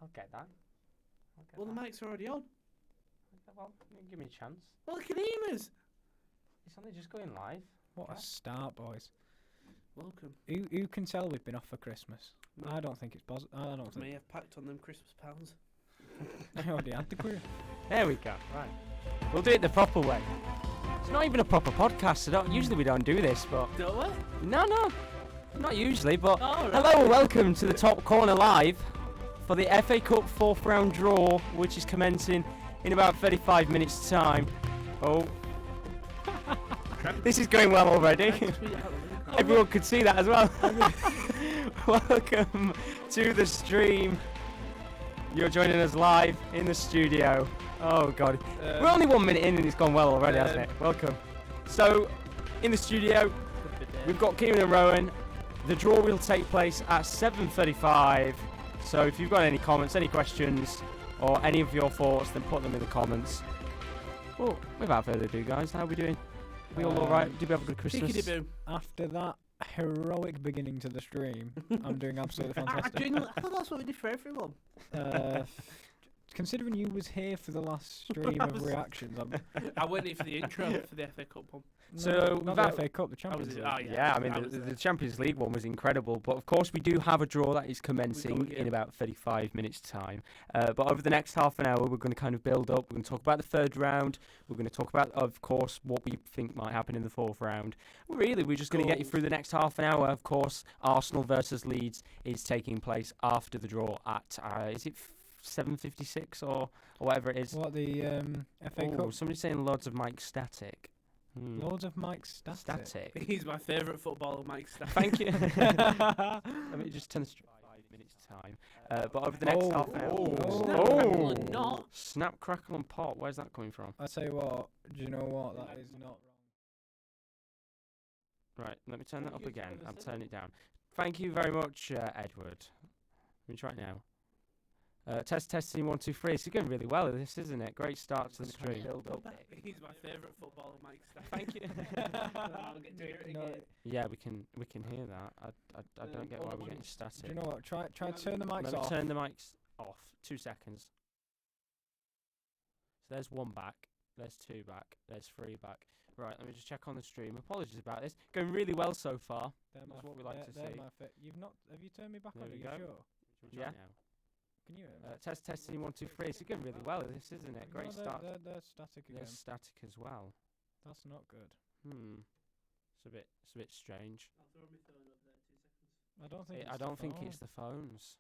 I'll get that. Well, the mics are already on. Well, give me a chance. Well, I can hear us. It's only just going live. What a start, boys. Welcome. Who can tell we've been off for Christmas? I don't think it's possible. I don't think. May have packed on them Christmas pounds. I already had the query. There we go. Right. We'll do it the proper way. It's not even a proper podcast. So usually we don't do this, but Don't we? no, not usually. But Oh, right. hello and welcome to the Top Corner Live for the FA Cup fourth round draw, which is commencing in about 35 minutes' time. Oh, this is going well already. Everyone could see that as well. Welcome to the stream. You're joining us live in the studio. Oh God, we're only 1 minute in and it's gone well already, hasn't it? Welcome. So, in the studio, we've got Kieran and Rowan. The draw will take place at 7:35. So if you've got any comments, any questions, or any of your thoughts, then put them in the comments. Well, without further ado, guys, how are we doing? We all alright? Did we have a good Christmas? Tickety-boo. After that heroic beginning to the stream, I'm doing absolutely fantastic. I thought that's what we did for everyone. Considering you was here for the last stream of reactions, I went in for the intro for the FA Cup one. So, not without- the FA Cup, the Champions League. Oh, Yeah, I mean, the Champions League one was incredible. But of course, we do have a draw that is commencing in about 35 minutes' time. But over the next half an hour, we're going to kind of build up. We're going to talk about the third round. We're going to talk about, of course, what we think might happen in the fourth round. Really, we're just going to get you through the next half an hour. Of course, Arsenal versus Leeds is taking place after the draw at, is it 7:56 or whatever it is? What, the FA Oh, Cup? somebody's saying loads of Mike Static. Loads of Mike Static. Static. He's my favourite footballer, Mike Staff. Thank you. Let me just turn the 5 minutes time. But over the next half an hour. Snap, crackle, and not. Snap, crackle, and pop. Where's that coming from? I tell you what, do you know what? That is not Right, let me turn that up again. I'll turn it down. Thank you very much, Edward. Let me try it now. Testing 1 2 3. It's going really well, this, isn't it? Great start to the stream. He's my favourite footballer, Mike Staff. Thank you. I'll get to hear it No, again. Yeah, we can hear that. I don't get why we're getting static. do you know what? Try turn the mics Let me off. turn the mics off. 2 seconds. So there's 1 back. There's 2 back. There's 3 back. Right, let me just check on the stream. Apologies about this. Going really well so far. They're That's my- what we like to they're see. my You've not? Have you turned me back There on? Are we you go. sure? Should we try Yeah. now? Can you hear me? Testing 1 2 3. It's going really well, this, isn't it? Great No, start. They're static again. There's static as well. That's not good. It's a bit strange. I'll throw my phone over there 2 seconds. I don't think. I It's don't the think phone. it's the phones.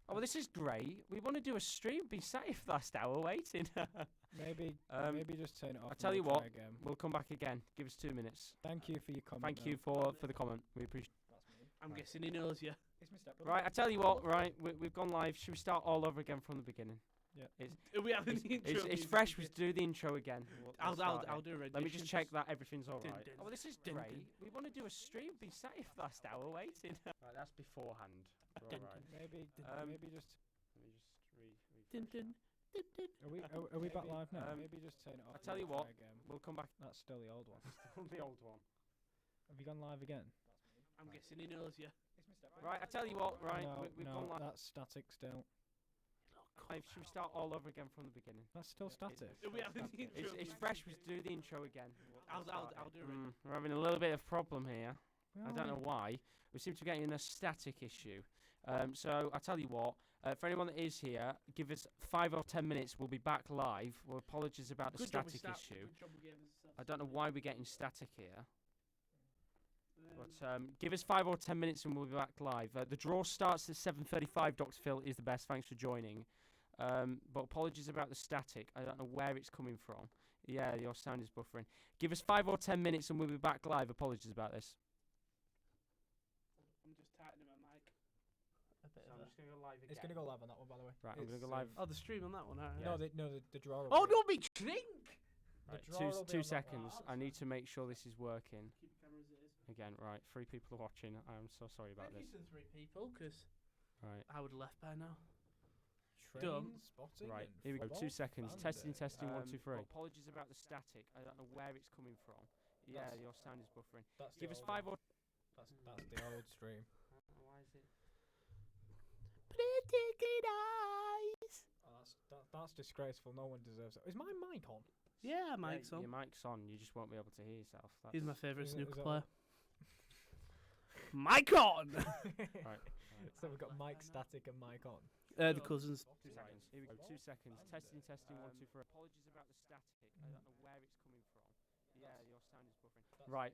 Oh, well, this is great. We want to do a stream. Be safe last hour waiting. Maybe just turn it off. I and tell you we'll try what, Again. we'll come back again. Give us 2 minutes. Thank you for your comment. Thank you for the comment. We appreciate. I'm guessing he knows you. It's my stepbrother. Right, I tell you what. Right, we've gone live. Should we start all over again from the beginning? Are we having the intro? It's music fresh. We again? do the intro again. I'll start do a it. rendition. Let me just check that everything's all Dun, right. dun, Oh, well, this is dun, great. dun. We want to do a stream. Be safe last hour waiting. Right, that's beforehand. We're Dun, all right. Maybe Maybe just. Let me just Dun, dun, dun, dun. Are we back Maybe. live now? Um, Maybe just turn it off. I tell and you we'll what. try Again. We'll come back. That's still the old one. The old one. Have you gone live again? I'm guessing he knows you. Right, I tell you what. Right, No, we've no, gone live. that's static still. Should we start all over again from the beginning? That's still static. Are we having the intro? It's music fresh. We again? do the intro again. I'll do a rendition. We're having a little bit of problem here. I Well, don't know why. We seem to be getting a static issue. So I tell you what. For anyone that is here, give us 5 or 10 minutes. We'll be back live. Well, apologies about the Good job with static Snap. issue. Good job with giving us I don't know why we're getting static here. But give us 5 or 10 minutes and we'll be back live. The draw starts at 7:35. Dr. Phil is the best. Thanks for joining. But apologies about the static. I don't know where it's coming from. Yeah, your sound is buffering. Give us 5 or 10 minutes and we'll be back live. Apologies about this. I'm just tightening my mic. I'm just going to go live It's gonna go live on that one, by the way. Right, I'm going to It's, go live. Oh, the stream on that one. Alright. No, the draw. Oh, don't be drink. The Right, draw will be two on that seconds. I need to make sure this is working. Keep the camera as it is. Again, right. 3 people are watching. I'm so sorry about Thank this. you to the 3 people, because Right. I would have left by now. Train Dumb. spotting. Right, and here we go. 2 football seconds. fandom. Testing, 1 2 3. Apologies about the static. I don't know where it's coming from. Yeah, That's- your sound is buffering. That's the Give us old 5 one. or. That's the old stream. Why is it? Take it That's disgraceful. No one deserves it. Is my mic on? Yeah, mic's on. Your mic's on. You just won't be able to hear yourself. He's my favourite Is it- snooker is that player. Mic on! Right. So we've got mic static and mic on. The cousins. 2 seconds. Here we go. 2 seconds. Testing, testing. 1, 2, 3. Apologies about the static. I don't know where it's coming from. Yeah, your sound is buffering. Right.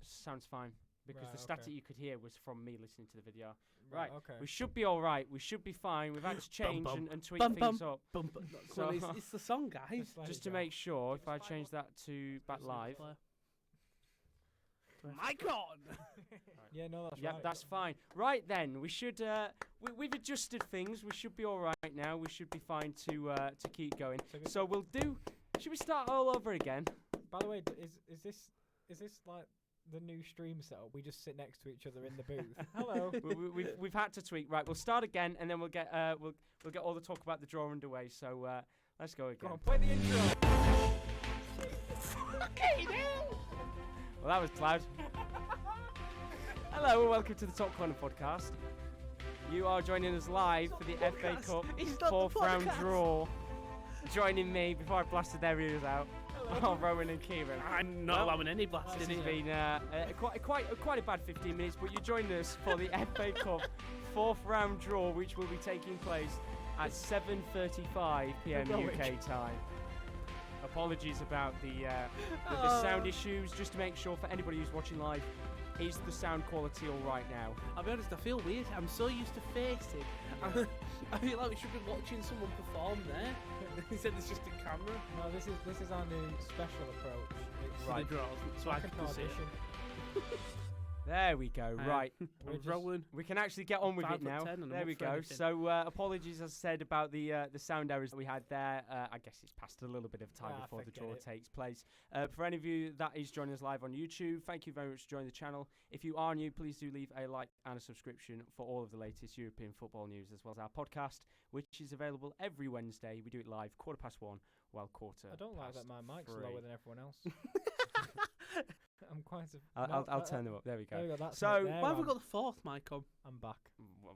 Sounds fine. Because Right, the static okay. you could hear was from me listening to the video. Right. Okay. We should be all right. We should be fine. We've had to change bum. and tweak Bum, things up. Bump. So- It's the song, guys. Just let Just it to go. make sure, if I change that to back live. Mic on! Yeah, no, that's Yeah, right. that's fine. Right then, we should. We've adjusted things. We should be all right now. We should be fine to keep going. So we'll do. Should we start all over again? By the way, is this like the new stream setup? We just sit next to each other in the booth. Hello. We've had to tweak. Right, we'll start again, and then we'll get all the talk about the draw underway. So let's go again. Come on, play the intro. Well, that was loud. Hello and welcome to the Top Corner podcast. You are joining us live for the FA Cup It's not fourth the round podcast. draw. Joining me before I blasted their ears out are Rowan and Kieran. I'm not allowing any blasting This in has here. been quite a bad 15 minutes, but you're joining us for the FA Cup fourth round draw, which will be taking place at 7:35 p.m. Heroic. UK time. Apologies about the Oh. sound issues. Just to make sure for anybody who's watching live, is the sound quality all right now? I'll be honest, I feel weird. I'm so used to facing. I feel like we should be watching someone perform there. Instead, it's just a camera. No, this is our new special approach. It's For the draws, so I like can an see it. audition. There we go. Right. We're just- Rowan. We can actually get on with it 5 foot now. 10 and I'm There up we for go. anything. So apologies, as I said, about the sound errors that we had there. I guess it's passed a little bit of time Ah, before the forget draw it. takes place. For any of you that is joining us live on YouTube, thank you very much for joining the channel. If you are new, please do leave a like and a subscription for all of the latest European football news, as well as our podcast, which is available every Wednesday. We do it live 1:15, while quarter. I don't like that past my mic's 3. lower than everyone else. I'm quite. I'll turn them up. There we go. There we go. That's So, it. There Why have we I'm- got the fourth mic on? I'm back.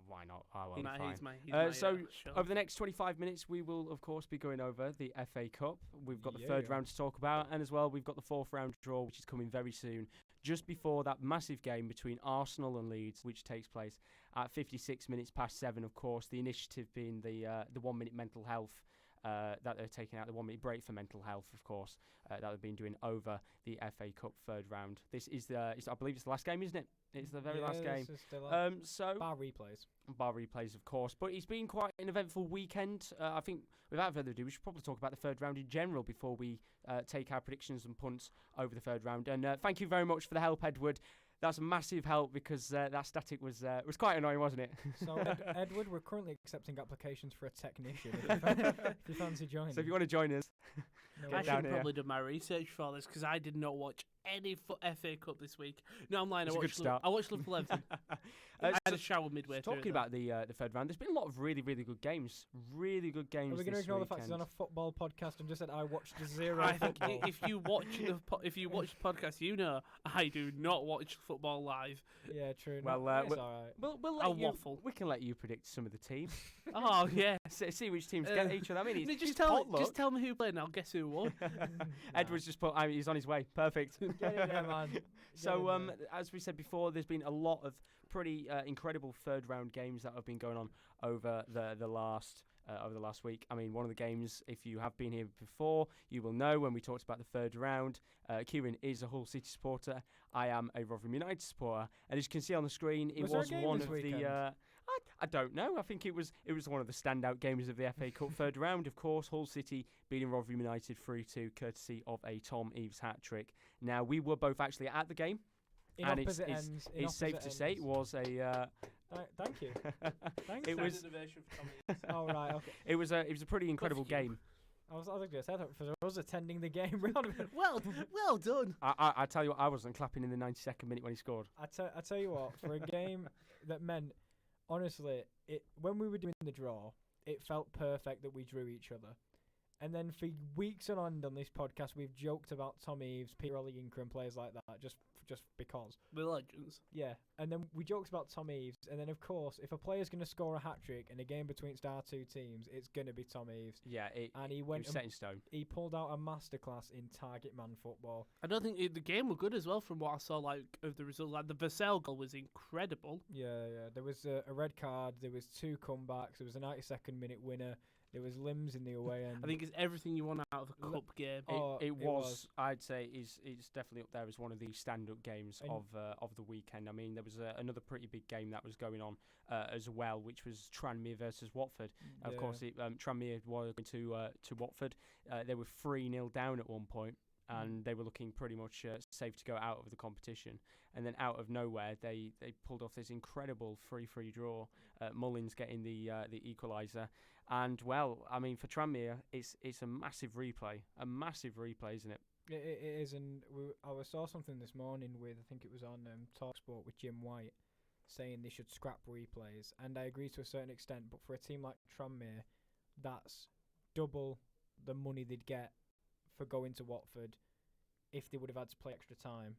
Why not? Oh, well, fine. He's my So, show. Over the next 25 minutes, we will, of course, be going over the FA Cup. We've got the Yeah. third round to talk about, and as well, we've got the fourth round draw, which is coming very soon, just before that massive game between Arsenal and Leeds, which takes place at 56 minutes past 7, of course. The initiative being the 1 minute mental health. That they're taking out the 1 minute break for mental health, of course, that they've been doing over the FA Cup third round. This is I believe it's the last game, isn't it? It's the very last game. This is still up. So bar replays. bar replays, of course, but it's been quite an eventful weekend. I think, without further ado, we should probably talk about the third round in general before we take our predictions and punts over the third round. And thank you very much for the help, Edward. That's a massive help because that static was quite annoying, wasn't it? So, Edward, we're currently accepting applications for a technician. If you fancy joining. So if you want to join us, No get I worries. down should here. probably do my research for this because I did not watch any FA Cup this week. No, I'm lying. It's a good start. I watched Liverpool Everton. I had so a shower midway through. talking about the third round, there's been a lot of really, really good games. Really good games. Are we going to this ignore the fact he's on weekend. a football podcast and just said I watched zero I think football? if you watch the podcast, you know I do not watch football live. Yeah, true. Well, No, it's we'll- all right. We'll I'll let you. waffle. We can let you predict some of the teams. Oh yeah. See which teams get each other. I mean, it's just potluck. tell me who played, and I'll guess who won. Edward's just put. He's on his way. Perfect. Get in there, man. So, Get in there. as we said before, there's been a lot of pretty incredible third round games that have been going on over the last week. I mean, one of the games, if you have been here before, you will know when we talked about the third round. Kieran is a Hull City supporter. I am a Rotherham United supporter, and as you can see on the screen, it Was there a was game one this of weekend? the. I don't know. I think it was one of the standout games of the FA Cup third round. Of course, Hull City beating Rotherham United 3-2, courtesy of a Tom Eaves hat trick. Now, we were both actually at the game. In and opposite ends. in it's safe opposite to say it ends. was a. Thank you. Thanks. It was. Oh right. Okay. It was a pretty incredible Thank you. game. I was going to say that for us attending the game. we ought to be- Well done. I tell you what, I wasn't clapping in the 92nd minute when he scored. I tell you what, for a game that meant, honestly, when we were doing the draw, it felt perfect that we drew each other. And then for weeks on end on this podcast, we've joked about Tom Eaves, Peter Oliyinka and players like that, just just because. The legends. Yeah, and then we joked about Tom Eaves, and then of course, if a player's going to score a hat-trick in a game between our two teams, it's going to be Tom Eaves. Yeah, and he it went was set in stone. He pulled out a masterclass in target man football. I don't think the game was good as well from what I saw, like, of the results. Like, the Vassell goal was incredible. Yeah. There was a red card, there was 2 comebacks, there was a 92nd minute winner, there was limbs in the away end. I think it's everything you want out of a cup game. It was, I'd say, it's definitely up there as one of the stand-up games of the weekend. I mean, there was another pretty big game that was going on as well, which was Tranmere versus Watford. Of course, Tranmere were going to Watford. They were 3-0 down at one point, and they were looking pretty much safe to go out of the competition. And then out of nowhere, they pulled off this incredible 3-3 draw. Mullins getting the equaliser. And, well, I mean, for Tranmere, it's a massive replay, isn't it? It is, and I saw something this morning with, I think it was on TalkSport with Jim White, saying they should scrap replays. And I agree to a certain extent, but for a team like Tranmere, that's double the money they'd get for going to Watford if they would have had to play extra time.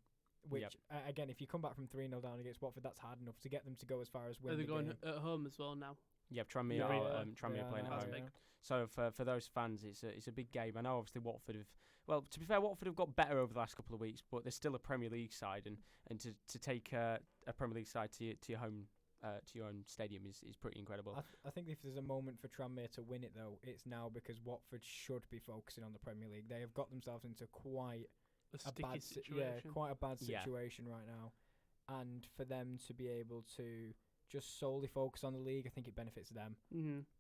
Which, again, if you come back from 3-0 down against Watford, that's hard enough to get them to go as far as win. Are they going game. at home as well now? Yeah, Tranmere are playing at home. Big. So for those fans, it's a big game. I know obviously Watford have, well, to be fair, Watford have got better over the last couple of weeks, but they're still a Premier League side, and to take a Premier League side to your home to your own stadium is pretty incredible. I think if there's a moment for Tranmere to win it though, it's now, because Watford should be focusing on the Premier League. They have got themselves into quite a bad situation. Quite a bad situation right now, and for them to be able to just solely focus on the league, I think it benefits them.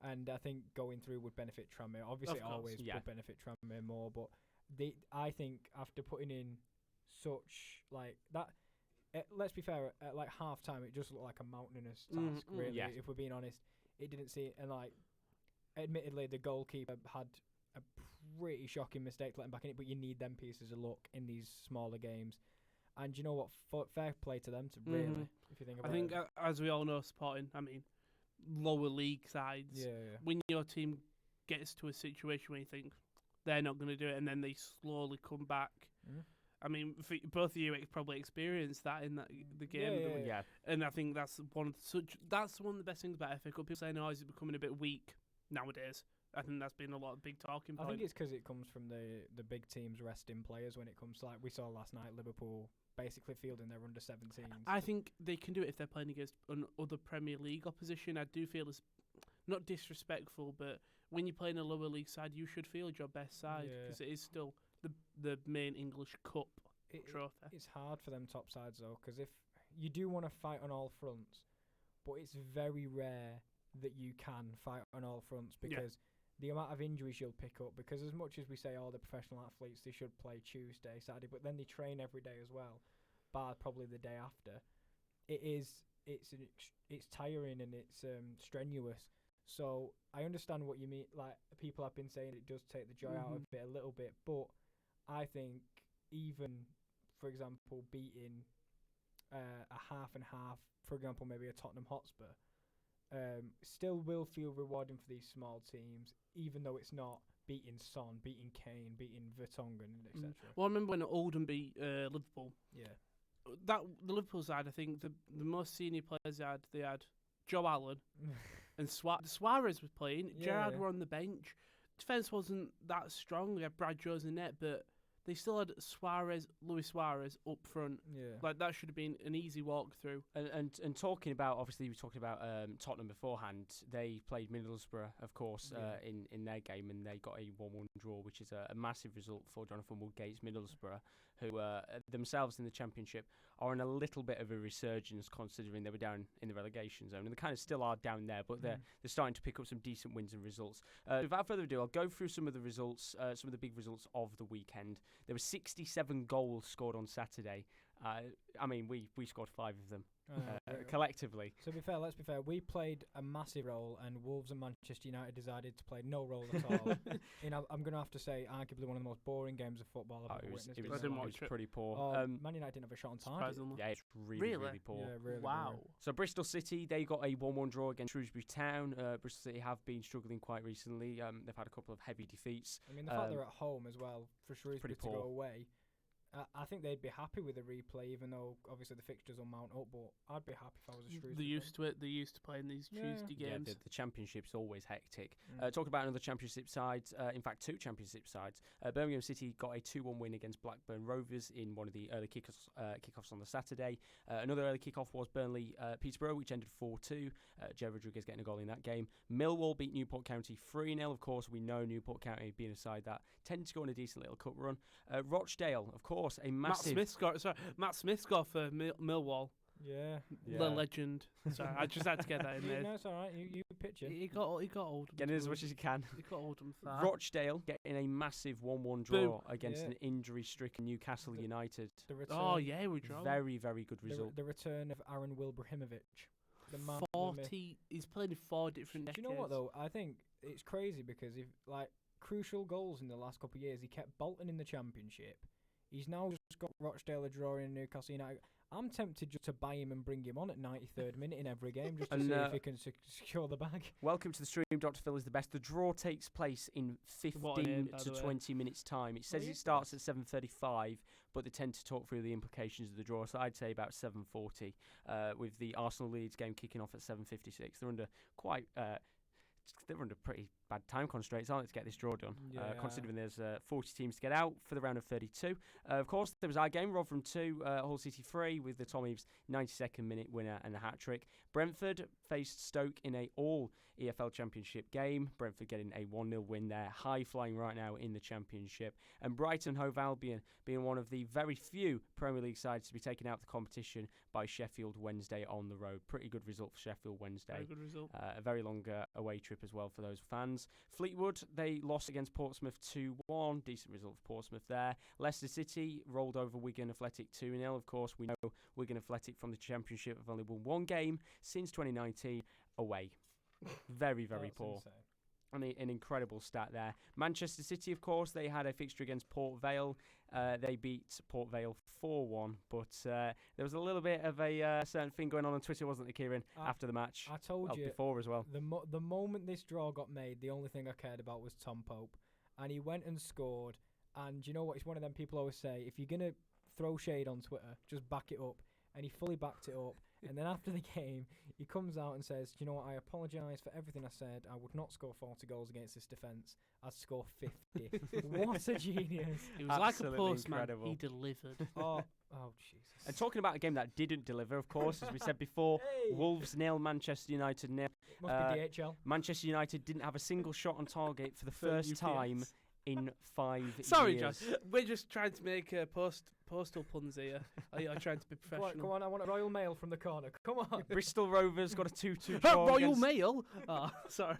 And I think going through would benefit Tranmere. Obviously, it always would benefit Tranmere more, but I think after putting in such like that, let's be fair, at like half time, it just looked like a mountainous task, really. Yes. If we're being honest, it didn't see it, and like, admittedly, the goalkeeper had a pretty shocking mistake to let him back in it, but you need them pieces of luck in these smaller games. And you know what? Fair play to them, to really, if you think about it. I think, as we all know, supporting, I mean, lower league sides, when your team gets to a situation where you think they're not going to do it, and then they slowly come back. I mean, for both of you probably experienced that in the game. And I think that's one of the best things about FA Cup. People saying, "Oh, is it becoming a bit weak nowadays?" I think that's been a lot of big talking point. I think it's because it comes from the big teams resting players when it comes to, like we saw last night, Liverpool basically fielding their under-17s. I think they can do it if they're playing against other Premier League opposition. I do feel it's not disrespectful, but when you play in a lower league side, you should field your best side, because it is still the main English Cup trophy. It's hard for them top sides though, because if you do want to fight on all fronts, but it's very rare that you can fight on all fronts, because the amount of injuries you'll pick up, because as much as we say all the professional athletes, they should play Tuesday, Saturday, but then they train every day as well, bar probably the day after. It's tiring and it's strenuous. So I understand what you mean. Like, people have been saying it does take the joy out of it a little bit, but I think even, for example, beating a half and half, for example, maybe a Tottenham Hotspur, still will feel rewarding for these small teams, even though it's not beating Son, beating Kane, beating Vertonghen, etc. Well, I remember when Oldham beat Liverpool. Yeah. The Liverpool side, I think the most senior players they had Joe Allen and Suarez was playing. Gerrard were on the bench. Defence wasn't that strong. We had Brad Jones in net, but they still had Luis Suarez up front. Yeah. Like, that should have been an easy walkthrough. And talking about, obviously, we talked about Tottenham beforehand. They played Middlesbrough, of course, in their game, and they got a 1-1 draw, which is a massive result for Jonathan Woodgate's Middlesbrough, who themselves in the Championship are in a little bit of a resurgence, considering they were down in the relegation zone, and they kind of still are down there, but they're starting to pick up some decent wins and results. Without further ado, I'll go through some of the results, some of the big results of the weekend. There were 67 goals scored on Saturday. I mean, we scored 5 of them collectively. So let's be fair. We played a massive role, and Wolves and Manchester United decided to play no role at all. I'm going to have to say, arguably one of the most boring games of football I've ever witnessed. It was pretty poor. Man United didn't have a shot on target. Yeah, it's really poor. Yeah, really wow. boring. So Bristol City, they got a 1-1 draw against Shrewsbury Town. Bristol City have been struggling quite recently. They've had a couple of heavy defeats. I mean, the fact they're at home as well, for Shrewsbury to go away, I think they'd be happy with a replay, even though obviously the fixtures will mount up. But I'd be happy if I was a Shrewsbury. They're used to it. They're used to playing these Tuesday games. Yeah, the championship's always hectic. Talking about another championship side, in fact, two championship sides. Birmingham City got a 2-1 win against Blackburn Rovers in one of the early kickoffs on the Saturday. Another early kickoff was Burnley Peterborough, which ended 4-2. Joe Rodriguez getting a goal in that game. Millwall beat Newport County 3-0. Of course, we know Newport County being a side that tended to go on a decent little cup run. Rochdale, of course, a massive... Matt Smith scored for Millwall. Yeah. The legend. Sorry, I just had to get that in there. No, it's all right. You picture. He got old. Get in as much as you can. He got old and fat. Rochdale getting a massive 1-1 draw against an injury-stricken Newcastle United. We drew. Very, very good result. The return of Aaron Wilbrahimovic. The man 40. He's played in 4 different decades. Do you know what though? I think it's crazy because if crucial goals in the last couple of years, he kept Bolton in the Championship. He's now just got Rochdale a draw in Newcastle United. I'm tempted just to buy him and bring him on at 93rd minute in every game just to see if he can secure the bag. Welcome to the stream. Dr. Phil is the best. The draw takes place in 15 to 20 minutes time. It says it starts at 7:35, but they tend to talk through the implications of the draw. So I'd say about 7:40, with the Arsenal Leeds game kicking off at 7:56. They're under pretty bad time constraints, aren't they, to get this draw done, considering there's 40 teams to get out for the round of 32. Of course, there was our game, Rotherham 2, Hull City 3, with the Tom Eaves 92nd minute winner and a hat-trick. Brentford faced Stoke in a all-EFL Championship game. Brentford getting a 1-0 win there, high-flying right now in the Championship. And Brighton Hove Albion being one of the very few Premier League sides to be taken out of the competition by Sheffield Wednesday on the road. Pretty good result for Sheffield Wednesday. Very good result. A very long away trip as well for those fans. Fleetwood, they lost against Portsmouth 2-1. Decent result for Portsmouth there. Leicester City rolled over Wigan Athletic 2-0. Of course, we know Wigan Athletic from the Championship have only won one game since 2019 away. Very, very poor. Insane. An incredible stat there. Manchester City, of course, they had a fixture against Port Vale. They beat Port Vale 4-1, but there was a little bit of a certain thing going on Twitter, wasn't there, Kieran, after the match? I told you before as well. The moment this draw got made, the only thing I cared about was Tom Pope, and he went and scored. And you know what? It's one of them people always say, if you're gonna throw shade on Twitter, just back it up. And he fully backed it up. And then after the game, he comes out and says, "Do you know what? I apologise for everything I said. I would not score 40 goals against this defence. I'd score 50. What a genius. It was like a postman. Incredible. He delivered. Oh, Jesus. And talking about a game that didn't deliver, of course, as we said before, Wolves 0, Manchester United 0. Must be DHL. Manchester United didn't have a single shot on target for the first time in 5 years. Sorry, John. We're just trying to make postal puns here. I'm trying to be professional. Come on, I want a Royal Mail from the corner. Come on. Bristol Rovers got a 2-2 draw. Royal Mail? Oh, sorry.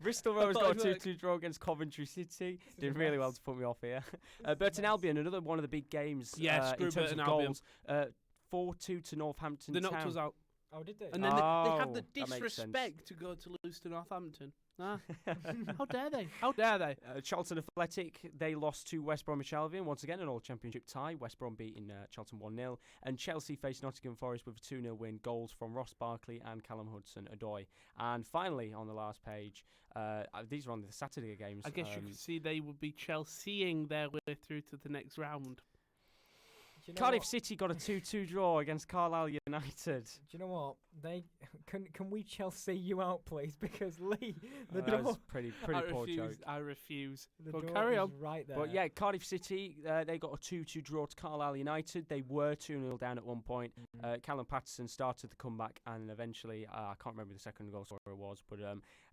Bristol Rovers got a 2-2 draw against Coventry City. Did really well to put me off here. Burton Albion, another one of the big games. Yeah, in terms Burton of Albion. Goals. 4-2 to Northampton They Town. knocked us out. Oh, did they? And then they had the that makes sense. disrespect to go to lose to Northampton. How dare they? How dare they? Charlton Athletic, they lost to West Bromwich Albion. Once again, an all-championship tie. West Brom beating Charlton 1-0. And Chelsea faced Nottingham Forest with a 2-0 win. Goals from Ross Barkley and Callum Hudson-Odoi. And finally, on the last page, these are on the Saturday games. I guess you could see they would be Chelseaing their way through to the next round. Cardiff City got a 2-2 draw against Carlisle United. Do you know what? They can we Chelsea you out, please? Because Lee, the that door. was pretty poor joke. I refuse. The But door carry is on. right there. But yeah, Cardiff City, they got a 2-2 draw to Carlisle United. They were 2-0 down at one point. Callum Patterson started the comeback, and eventually, I can't remember the second goal scorer was, but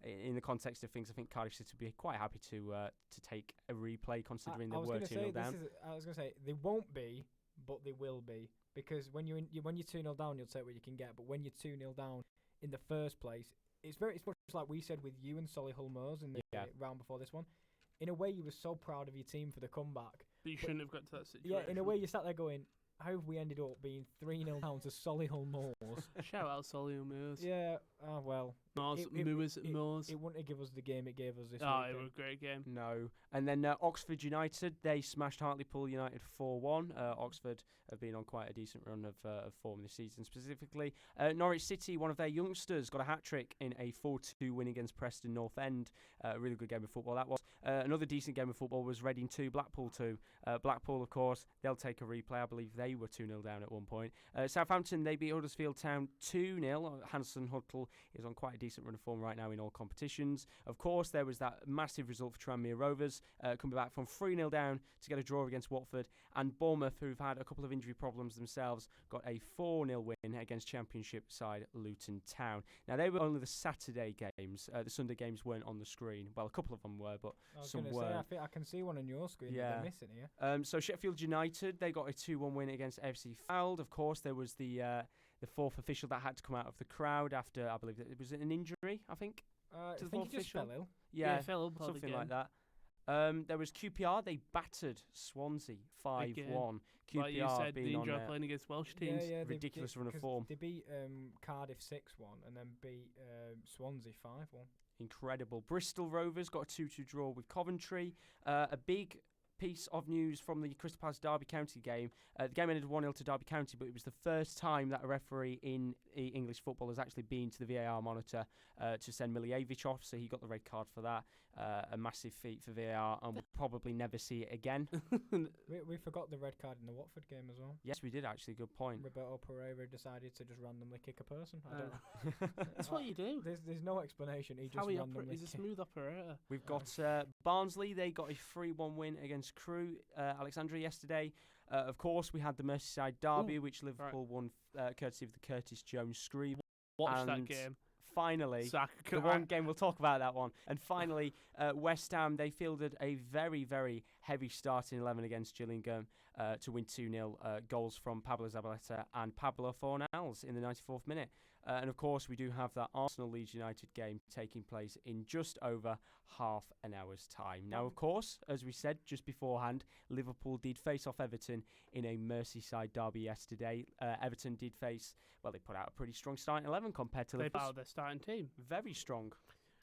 in the context of things, I think Cardiff City would be quite happy to take a replay, considering they were 2-0 down. I was going to say, they won't be, but they will be. Because when you're 2-0 down, you'll take what you can get. But when you're 2-0 down in the first place, it's much like we said with you and Solihull Moors in the round before this one. In a way, you were so proud of your team for the comeback. But you shouldn't have got to that situation. Yeah, in a way, you sat there going, how have we ended up being 3-0 down to Solihull Moors? Shout out Solihull Moors. Yeah, Well, Moors. it wouldn't have given us the game it gave us this week. It was a great game. No. And then Oxford United, they smashed Hartlepool United 4-1. Oxford have been on quite a decent run of form this season specifically. Norwich City, one of their youngsters, got a hat-trick in a 4-2 win against Preston North End. A really good game of football that was. Another decent game of football was Reading 2, Blackpool 2. Blackpool, of course, they'll take a replay. I believe they were 2-0 down at one point. Southampton, they beat Huddersfield Town 2-0. Hanson Huttle is on quite a decent run of form right now in all competitions. Of course, there was that massive result for Tranmere Rovers, coming back from 3-0 down to get a draw against Watford. And Bournemouth, who've had a couple of injury problems themselves, got a 4-0 win against Championship side Luton Town. Now, they were only the Saturday games. The Sunday games weren't on the screen. Well, a couple of them were, but some weren't. I think I can see one on your screen that they're missing here. So Sheffield United, they got a 2-1 win against FC Fylde. Of course, there was the fourth official that had to come out of the crowd after, I believe, it was an injury, I think. To the fourth official. Just fell ill. Yeah, fell ill something like that. There was QPR. They battered Swansea 5-1. QPR like you said, being they enjoy on playing against Welsh teams. Yeah, ridiculous run of form. They beat Cardiff 6-1 and then beat Swansea 5-1. Incredible. Bristol Rovers got a 2-2 draw with Coventry. A big piece of news from the Crystal Palace Derby County game. The game ended 1-0 to Derby County, but it was the first time that a referee in English football has actually been to the VAR monitor to send Miljevic off, so he got the red card for that. A massive feat for VAR, and we'll probably never see it again. We forgot the red card in the Watford game as well. Yes, we did actually. Good point. Roberto Pereira decided to just randomly kick a person. I don't know. That's what you do. There's no explanation. He just randomly. He's a smooth operator. We've got Barnsley. They got a 3-1 win against Crewe Alexandria yesterday. Of course, we had the Merseyside derby, which Liverpool won courtesy of the Curtis Jones scream. Watch that game. Finally, the one game we'll talk about that one. And finally, West Ham, they fielded a very, very heavy starting 11 against Gillingham to win 2-0. Goals from Pablo Zabaleta and Pablo Fornals in the 94th minute. And of course, we do have that Arsenal-Leeds United game taking place in just over half an hour's time. Now, of course, as we said just beforehand, Liverpool did face off Everton in a Merseyside derby yesterday. Everton did face, well, they put out a pretty strong starting 11 compared to Liverpool. They battled their starting team. Very strong.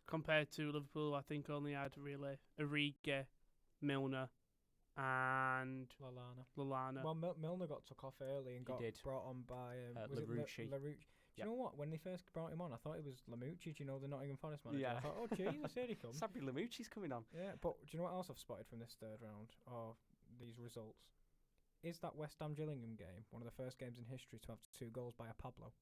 Compared to Liverpool, I think only had really Origi, Milner, and Lallana. Well, Milner got took off early and got brought on by Larouci. Do you know what? When they first brought him on, I thought it was Lamucci, the Nottingham Forest manager. Yeah. I thought, oh, Jesus, here he comes. Sabri Lamucci's coming on. Yeah, but do you know what else I've spotted from this third round of these results? Is that West Ham Gillingham game one of the first games in history to have 2 goals by a Pablo?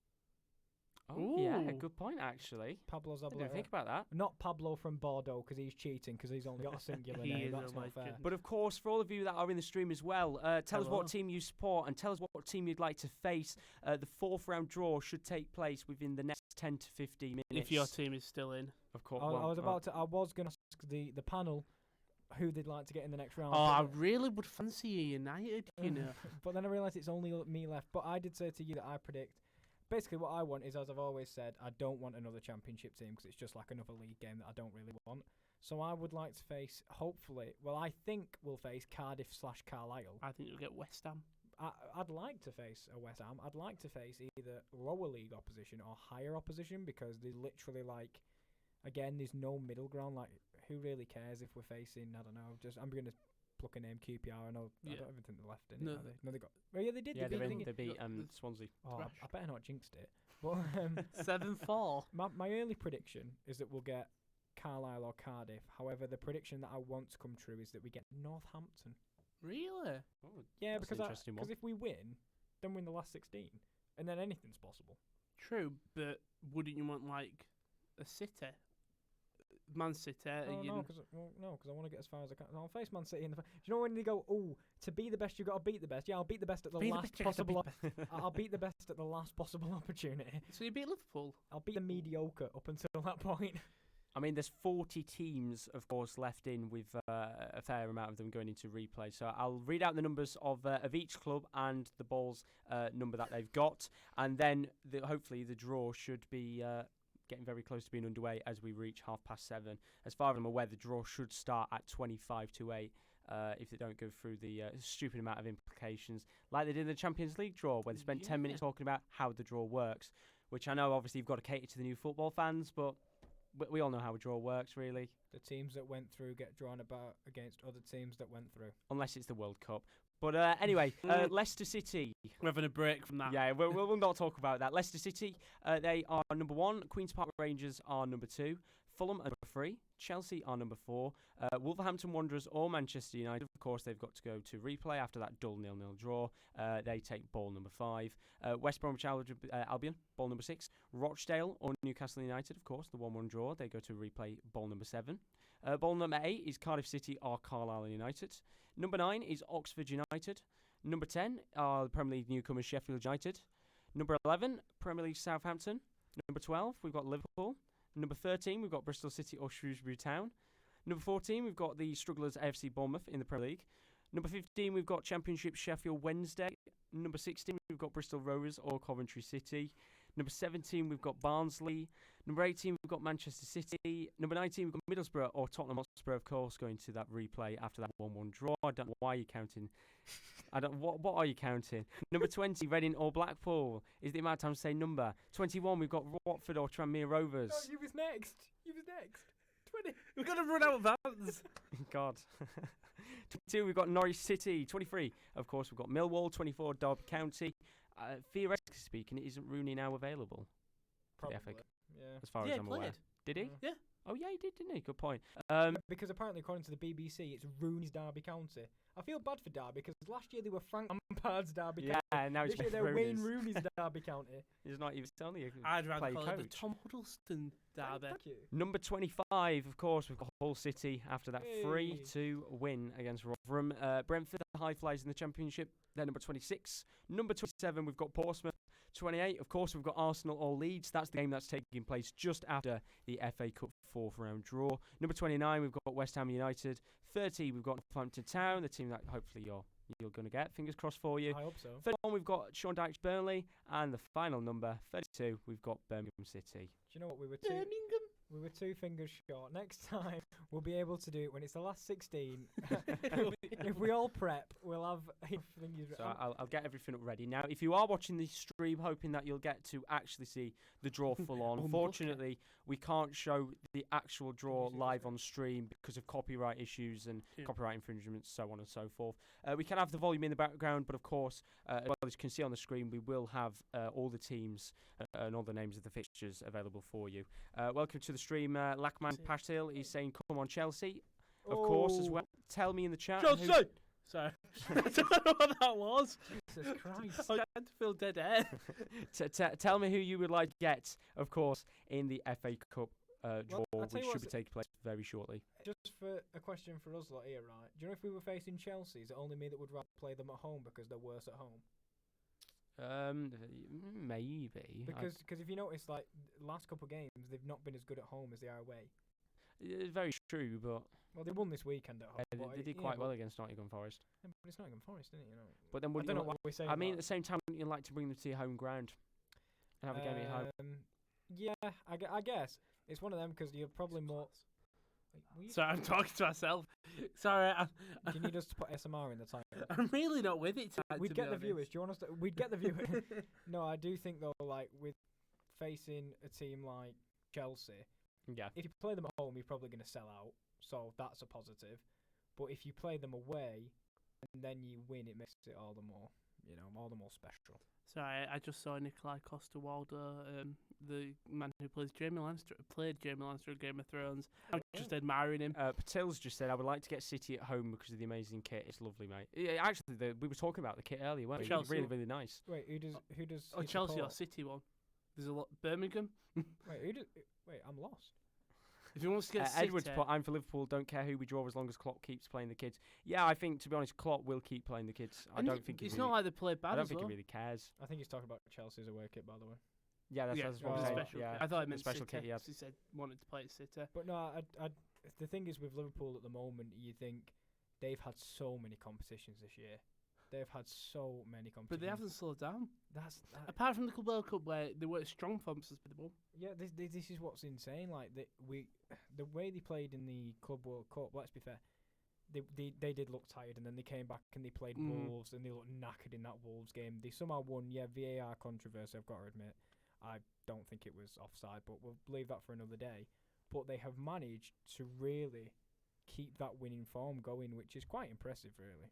Oh, yeah, good point, actually. Pablo Zabaleta. I didn't think about that. Not Pablo from Bordeaux, because he's cheating, because he's only got a singular name. That's not fair. But of course, for all of you that are in the stream as well, tell us what team you support and tell us what team you'd like to face. The 4th round draw should take place within the next 10 to 15 minutes. If your team is still in. Of course. I was going to ask the panel who they'd like to get in the next round. Oh, I really would fancy United, But then I realised it's only me left. But I did say to you that I predict. Basically, what I want is, as I've always said, I don't want another championship team because it's just like another league game that I don't really want. So I would like to face, I think we'll face Cardiff/Carlisle. I think you'll get West Ham. I'd like to face a West Ham. I'd like to face either lower league opposition or higher opposition because there's literally again, there's no middle ground. Like, who really cares if we're facing, I don't know, I'm going to pluck a name QPR. I don't even think they're left in it. No, they got. Oh yeah, they did. Yeah, they beat Swansea. Oh, I better not jinxed it. But 7-4. My early prediction is that we'll get Carlisle or Cardiff. However, the prediction that I want to come true is that we get Northampton. Really? Oh, yeah, because if we win, then we're in the last 16, and then anything's possible. True, but wouldn't you want a City? Man City. No, because I want to get as far as I can. I'll face Man City in the. Do you know when they go, to be the best, you've got to beat the best? Yeah, I'll beat the best at the last possible. I'll beat the best at the last possible opportunity. So you beat Liverpool? I'll beat the mediocre up until that point. I mean, there's 40 teams, of course, left in with a fair amount of them going into replay. So I'll read out the numbers of each club and the ball's number that they've got, and then hopefully the draw should be. Getting very close to being underway as we reach 7:30. As far as I'm aware, the draw should start at 25-8 if they don't go through the stupid amount of implications like they did in the Champions League draw, where they spent 10 minutes talking about how the draw works. which I know obviously you've got to cater to the new football fans, but we all know how a draw works, really. The teams that went through get drawn about against other teams that went through. Unless it's the World Cup. But anyway, Leicester City. We're having a break from that. Yeah, we'll not talk about that. Leicester City, they are number 1. Queen's Park Rangers are number 2. Fulham are number 3. Chelsea are number 4. Wolverhampton Wanderers or Manchester United, of course, they've got to go to replay after that dull 0-0 draw. They take ball number 5. West Bromwich Albion, ball number 6. Rochdale or Newcastle United, of course, the 1-1 draw. They go to replay ball number 7. Ball number 8 is Cardiff City or Carlisle United. Number 9 is Oxford United. Number 10 are the Premier League newcomers Sheffield United. Number 11, Premier League Southampton. Number 12, we've got Liverpool. Number 13, we've got Bristol City or Shrewsbury Town. Number 14, we've got the strugglers AFC Bournemouth in the Premier League. Number 15, we've got Championship Sheffield Wednesday. Number 16, we've got Bristol Rovers or Coventry City. Number 17, we've got Barnsley. Number 18, we've got Manchester City. Number 19, we've got Middlesbrough or Tottenham Hotspur, of course, going to that replay after that 1-1 draw. I don't know why you're counting. What are you counting? Number 20, Reading or Blackpool. Is the amount of time to say number. 21, we've got Watford or Tranmere Rovers. No, you was next. 20. We're going to run out of hands. God. 22, we've got Norwich City. 23, of course, we've got Millwall. 24, Derby County. Theoretically speaking, isn't Rooney now available? Probably. Yeah. As far as I'm aware. Did he? Yeah. Oh, yeah, he did, didn't he? Good point. Because apparently, according to the BBC, it's Rooney's Derby County. I feel bad for Derby because last year they were Frank Lampard's Derby County. Yeah, now this year they're Wayne Rooney's Derby County. He's not even only a I'd rather play call coach. it the Tom Huddleston Derby. Thank you. Number 25, of course, we've got Hull City after that 3-2 win against Rotherham. Brentford, the High Flyers in the Championship. They're number 26. Number 27, we've got Portsmouth. 28, of course, we've got Arsenal or Leeds. That's the game that's taking place just after the FA Cup 4th round draw. Number 29, we've got West Ham United. 30, we've got Northampton Town, the team that hopefully you're going to get. Fingers crossed for you. I hope so. 31, we've got Sean Dyche Burnley. And the final number, 32, we've got Birmingham City. Do you know what? We were 2 fingers short. Next time, we'll be able to do it when it's the last 16. If we all prep, we'll have things. So I'll get everything ready. Now, if you are watching the stream, hoping that you'll get to actually see the draw full on, unfortunately, we can't show the actual draw live on stream because of copyright issues and copyright infringements, so on and so forth. We can have the volume in the background, but of course, as well as you can see on the screen, we will have all the teams and all the names of the fixtures available for you. Welcome to the stream. Lachman Patil is saying, come on, Chelsea. Of course, as well. Tell me in the chat. Chelsea! Sorry. I don't know what that was. Jesus Christ. I had to feel dead air. Tell me who you would like to get, of course, in the FA Cup draw, which should be taking place very shortly. Just for a question for us lot here, right? Do you know if we were facing Chelsea, is it only me that would rather play them at home because they're worse at home? Maybe. Because if you notice, like, last couple of games, they've not been as good at home as they are away. It's very true, but... Well, they won this weekend at home. They did quite well against Nottingham Forest. Yeah, but it's Nottingham Forest, isn't it? You know. But then I don't know what we're saying. I mean, at the same time, wouldn't you like to bring them to your home ground and have a game at home? Yeah, I guess. It's one of them because you're probably more... Sorry, I'm talking to myself. Sorry. Do you need us to put SMR in the title? I'm really not with it tonight. We'd get the viewers. Do you want us to... We'd get the viewers. No, I do think, though, like, with facing a team like Chelsea, if you play them at home, you're probably going to sell out. So that's a positive. But if you play them away and then you win, it makes it all the more, all the more special. Sorry, I just saw Nikolai Coster-Waldau, the man who played Jamie Lannister in Game of Thrones. I'm just admiring him. Patil's just said, I would like to get City at home because of the amazing kit. It's lovely, mate. Yeah, actually, we were talking about the kit earlier, weren't we? Chelsea. Really, really nice. Wait, who does? Oh, Chelsea or City one. There's a lot. Birmingham. Wait, I'm lost. If he wants to get City, Edwards put, I'm for Liverpool, don't care who we draw as long as Klopp keeps playing the kids. Yeah, I think, to be honest, Klopp will keep playing the kids. I don't think it's not like they play bad. I don't think he really cares. I think he's talking about Chelsea's away kit, by the way. Yeah, that's what I'm saying. Yeah. I thought it meant special City. kit. Yeah. He said wanted to play at City. But no, the thing is with Liverpool at the moment, you think they've had so many competitions this year. They've had so many competitions. But they haven't slowed down. Apart from the Club World Cup where they were strong performances for the ball. Yeah, this is what's insane. Like the way they played in the Club World Cup. Let's be fair, they did look tired, and then they came back and they played Wolves, and they looked knackered in that Wolves game. They somehow won. Yeah, VAR controversy. I've got to admit. I don't think it was offside, but we'll leave that for another day. But they have managed to really keep that winning form going, which is quite impressive, really.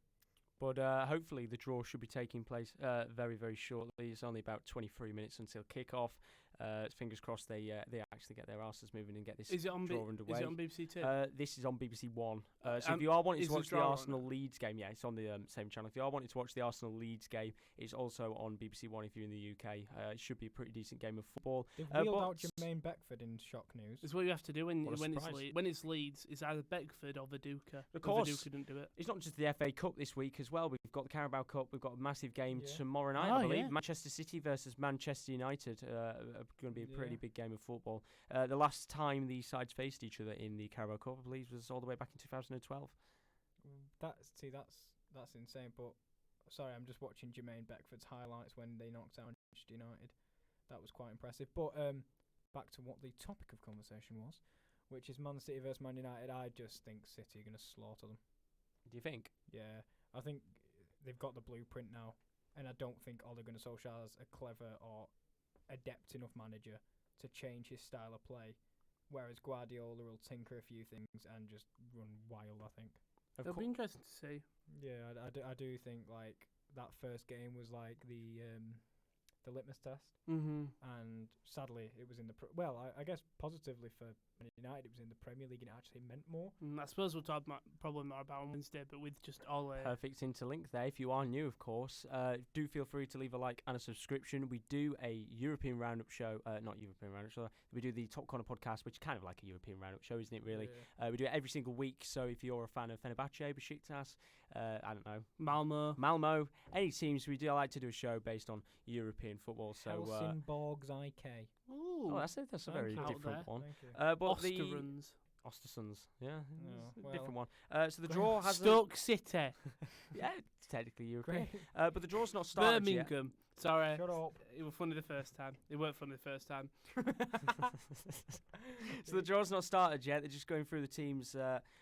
But hopefully the draw should be taking place very, very shortly. It's only about 23 minutes until kick-off. Fingers crossed they actually get their arses moving and get this draw underway. Is it on BBC Two? This is on BBC One. So if you are wanting to watch the Arsenal-Leeds game, it's on the same channel. If you are wanting to watch the Arsenal-Leeds game, it's also on BBC One if you're in the UK. It should be a pretty decent game of football. They've wheeled out Jermaine Beckford in shock news. It's what you have to do when it's Leeds. It's either Beckford or Viduka. Of course, Viduka didn't do it. It's not just the FA Cup this week as well. We've got the Carabao Cup. We've got a massive game tomorrow night, I believe. Manchester City versus Manchester United. Going to be a pretty big game of football. The last time these sides faced each other in the Carabao Cup, I believe, was all the way back in 2012. That's insane. But sorry, I'm just watching Jermaine Beckford's highlights when they knocked out Manchester United. That was quite impressive. But back to what the topic of conversation was, which is Man City versus Man United. I just think City are going to slaughter them. Do you think? Yeah, I think they've got the blueprint now, and I don't think Ole Gunnar Solskjaer is a clever or adept enough manager to change his style of play, whereas Guardiola will tinker a few things and just run wild, I think. It'll be interesting to see. Yeah, I do think like that first game was like the litmus test, and sadly it was in the I guess positively for Man United, it was in the Premier League and it actually meant more. I suppose we'll talk probably more about on Wednesday, but with just all perfect interlink there. If you are new, of course, do feel free to leave a like and a subscription. We do a European Roundup show, not European Roundup show. We do the Top Corner podcast, which is kind of like a European Roundup show, isn't it? Really, we do it every single week. So if you're a fan of Fenerbahce, Besiktas, I don't know, Malmo, any teams, we do like to do a show based on European football. So Helsingborg's IK. Ooh, that's a very different one. But Ostersunds. Different one. So the draw has Stoke City. Yeah, it's technically European. But the draw's not started Birmingham. Yet. Sorry. Shut up. It was funny the first time. It weren't funny the first time. So the draw's not started yet. They're just going through the teams.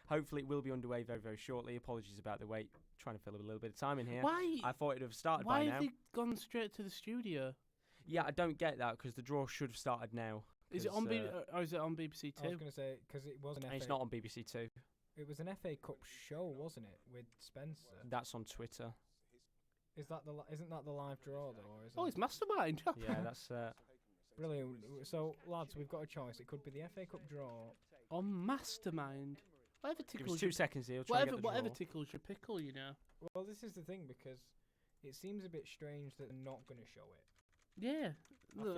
Hopefully it will be underway very, very shortly. Apologies about the wait. Trying to fill a little bit of time in here. Why? I thought it would have started by now. Why have they gone straight to the studio? Yeah, I don't get that because the draw should have started now. Is it on or is it on BBC Two? I was going to say because it was an FA. It's not on BBC Two. It was an FA Cup show, wasn't it, with Spencer? That's on Twitter. Isn't that the live draw though? Or is it's Mastermind. Yeah, that's brilliant. So lads, we've got a choice. It could be the FA Cup draw on Mastermind. Whatever tickles. Give us 2 seconds here. Whatever tickles your pickle, you know. Well, this is the thing because it seems a bit strange that they're not going to show it. Yeah,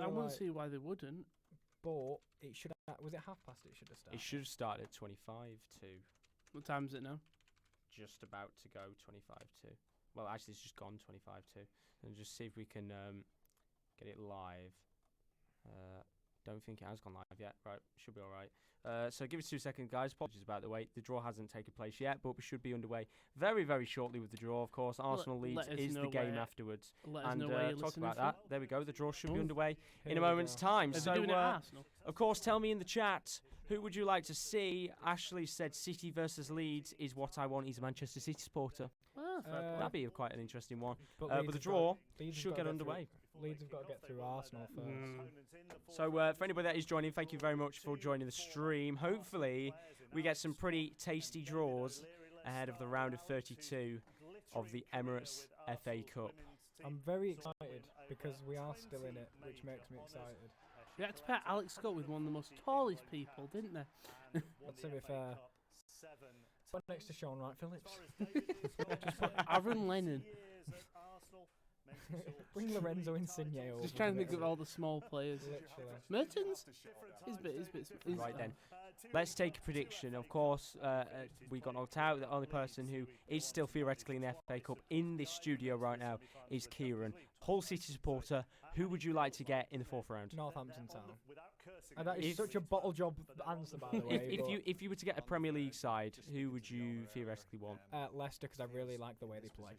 I wouldn't see why they wouldn't. But it should. Was it past? It should have started. It should have started at 25 to. What time is it now? Just about to go 25 to. Well, actually, it's just gone 25 to. And just see if we can get it live. Don't think it has gone live yet. Right, should be all right. So give us 2 seconds, guys. Apologies about the wait. The draw hasn't taken place yet, but we should be underway very, very shortly with the draw. Of course, Arsenal Leeds is the game afterwards. And talk about that. There we go. The draw should be underway in a moment's time. So, of course, tell me in the chat, who would you like to see? Ashley said City versus Leeds is what I want. He's a Manchester City supporter. That'd be quite an interesting one. But the draw should get underway. Leeds have got to get through Arsenal first. So for anybody that is joining, thank you very much for joining the stream. Hopefully we get some pretty tasty draws ahead of the round of 32 of the Emirates FA Cup. I'm very excited because we are still in it, which makes me excited. You had to pair Alex Scott with one of the most tallest people, didn't they? Let's be fair. Put next to Sean Wright Phillips. Just put Aaron Lennon. Bring Lorenzo Insigne over. Just trying to think of all the small players. Literally. Mertens? He's right then. Let's take a prediction. Of course, we got knocked out. The only person who is still theoretically in the FA Cup in this studio right now is Kieran. Hull City supporter. Who would you like to get in the 4th round? Northampton Town. And that is such a bottle job answer, by the way. If you were to get a Premier League side, who would you theoretically want? Leicester, because I really like the way they play.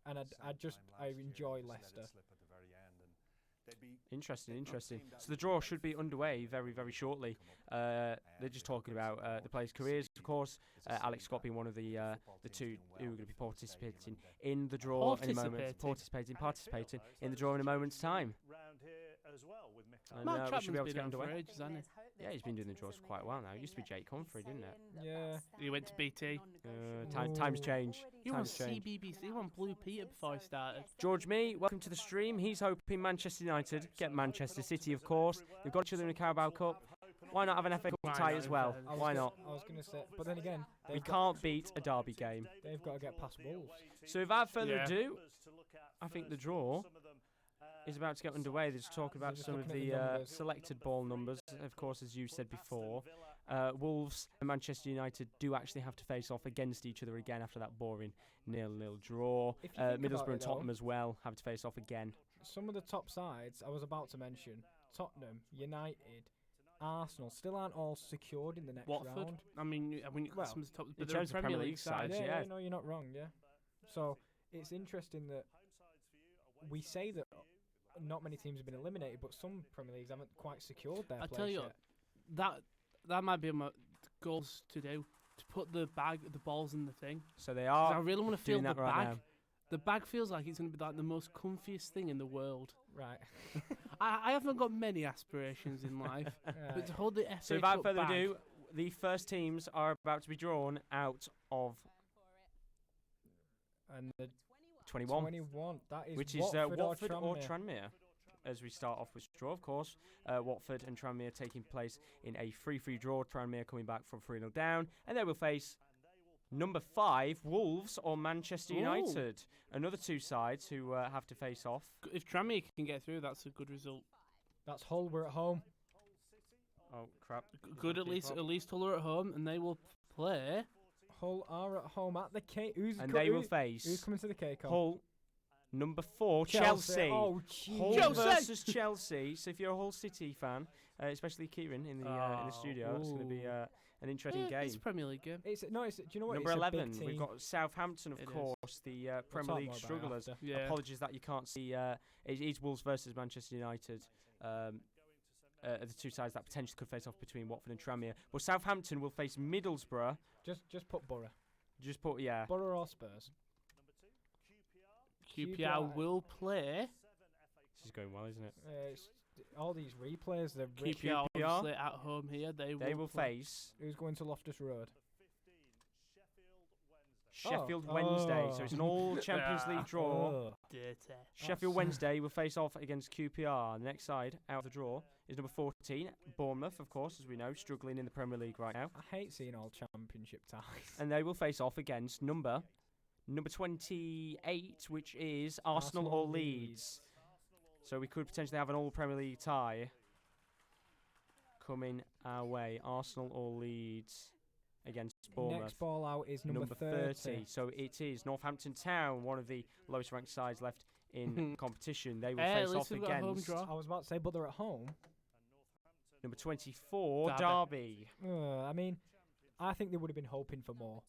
And I enjoy Leicester. Interesting. So the draw should be underway very, very shortly. They're just talking about the players' careers, of course. Alex Scott being one of the two who are going to be participating in the draw in a moment. Participating in the draw in a moment's time. as well with Mikel. Matt we should be able Chapman's to get been on for underway. ages, hasn't he? Yeah, he's been doing the draws for quite a while now. It used to be Jake Humphrey, didn't it? Yeah. He went to BT. Times change. He won Times change. CBBC. He won Blue Peter before he started. George Mee, welcome to the stream. He's hoping Manchester United get Manchester City, of course. They've got each other in the Carabao Cup. Why not have an FA Cup tie as well? Why not? I was going to say, but then again, We can't beat a derby game. they've got to get past Wolves. So without further Yeah. ado, I think the draw is about to get underway. There's talk about just some of looking at the the numbers. selected ball numbers. Of course, as you said before, Wolves and Manchester United do actually have to face off against each other again after that boring 0-0 draw. If you think Middlesbrough about and it, Tottenham though, as well have to face off again. some of the top sides I was about to mention, Tottenham, United, Arsenal, still aren't all secured in the next Watford. round. I mean, Well, some of the top, in but they're terms of Premier League side. sides, Yeah, yeah. no, you're not wrong, yeah. So it's interesting that we say that not many teams have been eliminated, but some Premier Leagues haven't quite secured their I place tell you, yet. that might be my goals to do, to put the balls in the thing. So they 'Cause I are really want to feel doing the that right bag. now. The bag feels like it's going to be like the most comfiest thing in the world. Right. I haven't got many aspirations in life, but to hold the FA So without Cup further bag, ado, the first teams are about to be drawn out of And the 21. 21, that is Which is Watford, Watford or Tranmere. Tranmere. As we start off with draw, of course, Watford and Tranmere taking place in a 3-3 draw. Tranmere coming back from 3-0 down, and they will face number 5, Wolves or Manchester Ooh. United. Another two sides who have to face off. if Tranmere can get through, that's a good result. That's Hull, we're at home. Oh crap! Good, at least Hull are at home, and they will play. Hull are at home at the K. And they will Who's face coming to the K? Hull. Number 4, Chelsea. Oh, Hull jeez. Chelsea! versus Chelsea. So if you're a Hull City fan, especially Kieran in the studio, it's going to be an interesting game. It's a Premier League game. It's do you know what? Number it's 11, a big we've team. got Southampton, of It is. course, the We'll Premier talk League more about it strugglers. after. Yeah. Apologies that you can't see. It is Wolves versus Manchester United. The two sides that potentially could face off between Watford and Tranmere. But Southampton will face Middlesbrough. Just put Borough. Just put, yeah. Borough or Spurs. QPR will play. This is going well, isn't it? All these replays, they're rich. QPR obviously at home here. They will will face Who's going to Loftus Road? Sheffield Oh. Wednesday. So it's an all Champions League draw. Oh. Dirty. Sheffield Wednesday will face off against QPR. The next side out of the draw is number 14, Bournemouth, of course, as we know, struggling in the Premier League right now. I hate seeing all championship ties. And they will face off against number 28, which is Arsenal or Leeds. So we could potentially have an all Premier League tie coming our way. Arsenal or Leeds against Bournemouth. Next ball out is number 30. So it is Northampton Town, one of the lowest ranked sides left in competition. They will Hey, at face least off we've got a home against draw. I was about to say, but they're at home. number 24, Derby. Derby. I mean, I think they would have been hoping for more.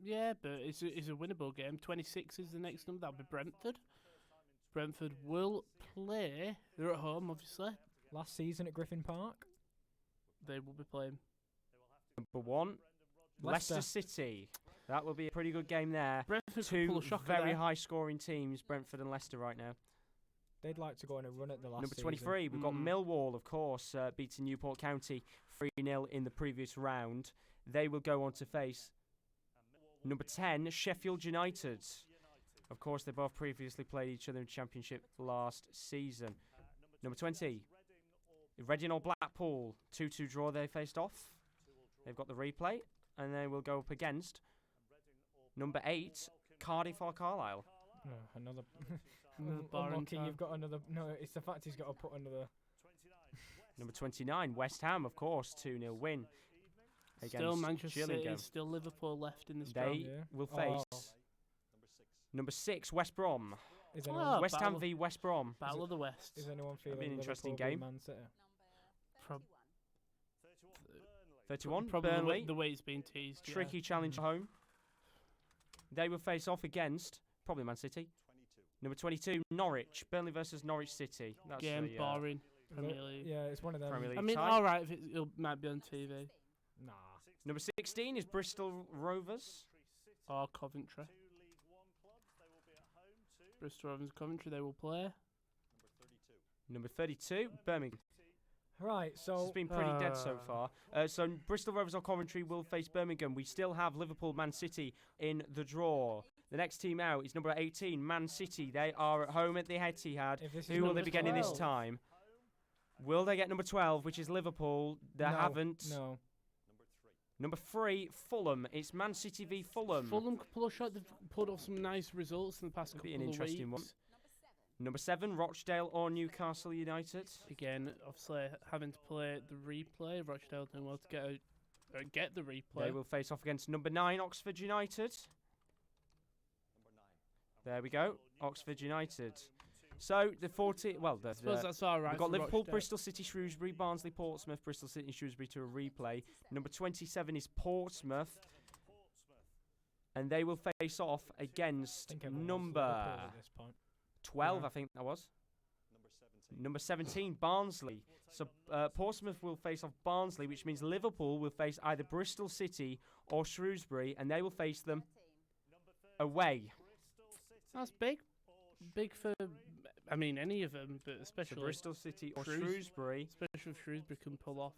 Yeah, but it's a winnable game. 26 is the next number. That'll be Brentford. Brentford will play. They're at home, obviously. Last season at Griffin Park. They will be playing. Number 1, Leicester Leicester. City. That will be a pretty good game there. Brentford could Two pull a shocker very there. high scoring teams, Brentford and Leicester right now. They'd like to go on a run at the last Number season. 23, we've got Mm. Millwall, of course, beating Newport County 3-0 in the previous round. They will go on to face number 10, Sheffield United. Of course, they both previously played each other in Championship last season. Number 20, Reading or Blackpool. 2-2 draw they faced off. They've got the replay, and they will go up against number 8, Cardiff or Carlisle. Oh, another. Another bar in Unlucky, town. you've got another. No, it's the fact he's got to put another. Number 29, West Ham, of course, 2-0 win against Still Manchester City. Gillingham. Still Liverpool left in this They round. Yeah. will Oh. face number 6, West Brom. Is Oh, anyone, West Ham battle- v West Brom. Battle of the West. is anyone feeling be an interesting Liverpool v game. Man City? Prob- 31, Probably Burnley. the way it's been teased. yeah. Tricky challenge at home. They will face off against probably Man City. Number 22, Norwich. Burnley versus Norwich City. That's Game the boring. Premier But- League. Yeah, it's one of them. Premier League I mean, tie. all right, if it might be on TV Nah. Number 16 is Bristol Rovers. or Coventry. Bristol Rovers, Coventry. They will play. Number 32, Birmingham. Right, so... This has been pretty dead so far. So Bristol Rovers or Coventry will face Birmingham. We still have Liverpool, Man City in the draw. The next team out is number 18, Man City. They are at home at the Etihad. Who will they be getting this time? Will they get number 12, which is Liverpool? They haven't. No. Number 3, Fulham. It's Man City v Fulham. Fulham could pull a shot. They've pulled off some nice results in the past couple of weeks. Be an interesting one. Number 7, Rochdale or Newcastle United. Again, obviously having to play the replay. Rochdale doing well to get the replay. They will face off against number 9, Oxford United. There we go, Oxford United. So the 40, well, I suppose that's all right. We've got Liverpool, Bristol City, Shrewsbury, Barnsley, Portsmouth, Bristol City, Shrewsbury to a replay. Number 27 is Portsmouth, and they will face off against number 12, I think that was. Number 17, Barnsley. So Portsmouth will face off Barnsley, which means Liverpool will face either Bristol City or Shrewsbury, and they will face them away. That's big. Big for, I mean, any of them, but especially so Bristol City or Shrewsbury. Especially if Shrewsbury can pull off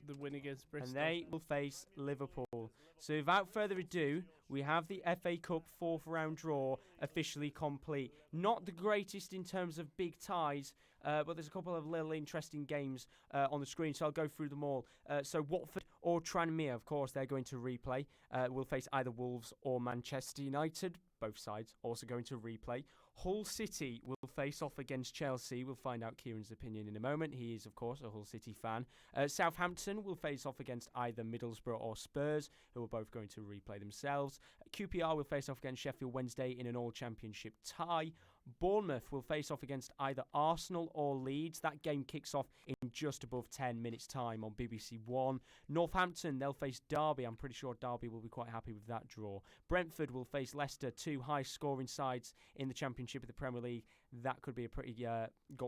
the win against Bristol. And they will face Liverpool. So without further ado, we have the FA Cup 4th round draw officially complete. Not the greatest in terms of big ties, but there's a couple of little interesting games on the screen, so I'll go through them all. So Watford or Tranmere, of course, they're going to replay. Will face either Wolves or Manchester United. Both sides also going to replay. Hull City will face off against Chelsea. We'll find out Kieran's opinion in a moment. He is, of course, a Hull City fan. Southampton will face off against either Middlesbrough or Spurs, who are both going to replay themselves. QPR will face off against Sheffield Wednesday in an all-championship tie. Bournemouth will face off against either Arsenal or Leeds. That game kicks off in just above 10 minutes' time on BBC One. Northampton, they'll face Derby. I'm pretty sure Derby will be quite happy with that draw. Brentford will face Leicester, two high-scoring sides in the Championship of the Premier League. That could be a pretty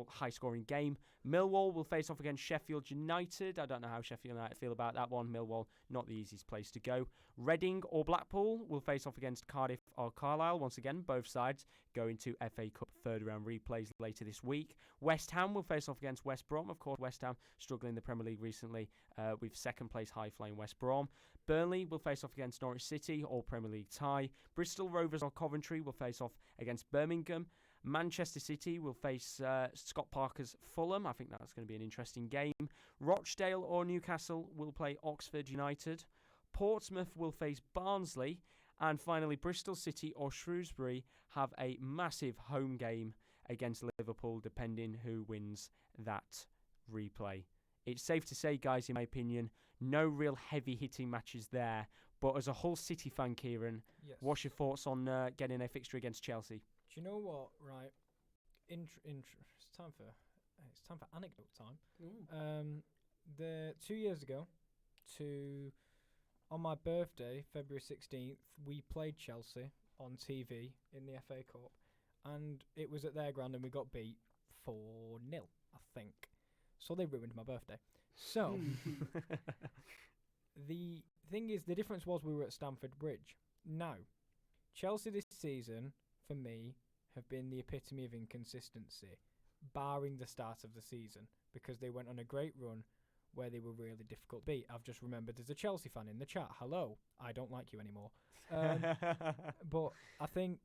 high-scoring game. Millwall will face off against Sheffield United. I don't know how Sheffield United feel about that one. Millwall, not the easiest place to go. Reading or Blackpool will face off against Cardiff or Carlisle. Once again, both sides going to FA Cup third-round replays later this week. West Ham will face off against West Brom. Of course, West Ham struggling in the Premier League recently with second-place high-flying West Brom. Burnley will face off against Norwich City, all Premier League tie. Bristol Rovers or Coventry will face off against Birmingham. Manchester City will face Scott Parker's Fulham. I think that's going to be an interesting game. Rochdale or Newcastle will play Oxford United. Portsmouth will face Barnsley. And finally, Bristol City or Shrewsbury have a massive home game against Liverpool, depending who wins that replay. It's safe to say, guys, in my opinion, no real heavy-hitting matches there. But as a Hull City fan, Kieran, what's your thoughts on getting a fixture against Chelsea? Do you know what? Right, it's time for anecdote time. The 2 years ago, on my birthday, February 16th, we played Chelsea on TV in the FA Cup, and it was at their ground, and we got beat 4-0, I think. So they ruined my birthday. So the thing is, the difference was we were at Stamford Bridge. Now, Chelsea this season, for me, have been the epitome of inconsistency, barring the start of the season, because they went on a great run where they were really difficult to beat. I've just remembered there's a Chelsea fan in the chat. Hello, I don't like you anymore. But I think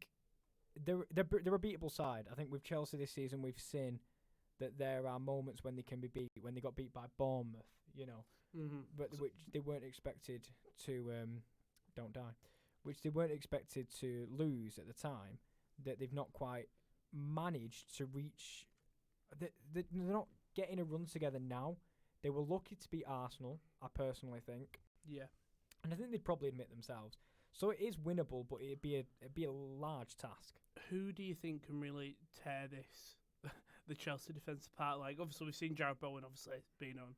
they're a beatable side. I think with Chelsea this season, we've seen that there are moments when they can be beat, when they got beat by Bournemouth, but which they weren't expected to which they weren't expected to lose at the time, that they've not quite managed to reach. They're not getting a run together now. They were lucky to beat Arsenal, I personally think. Yeah. And I think they'd probably admit themselves. So it is winnable, but it'd be a large task. Who do you think can really tear this, the Chelsea defence apart? Like, obviously, we've seen Jarrod Bowen, obviously, being on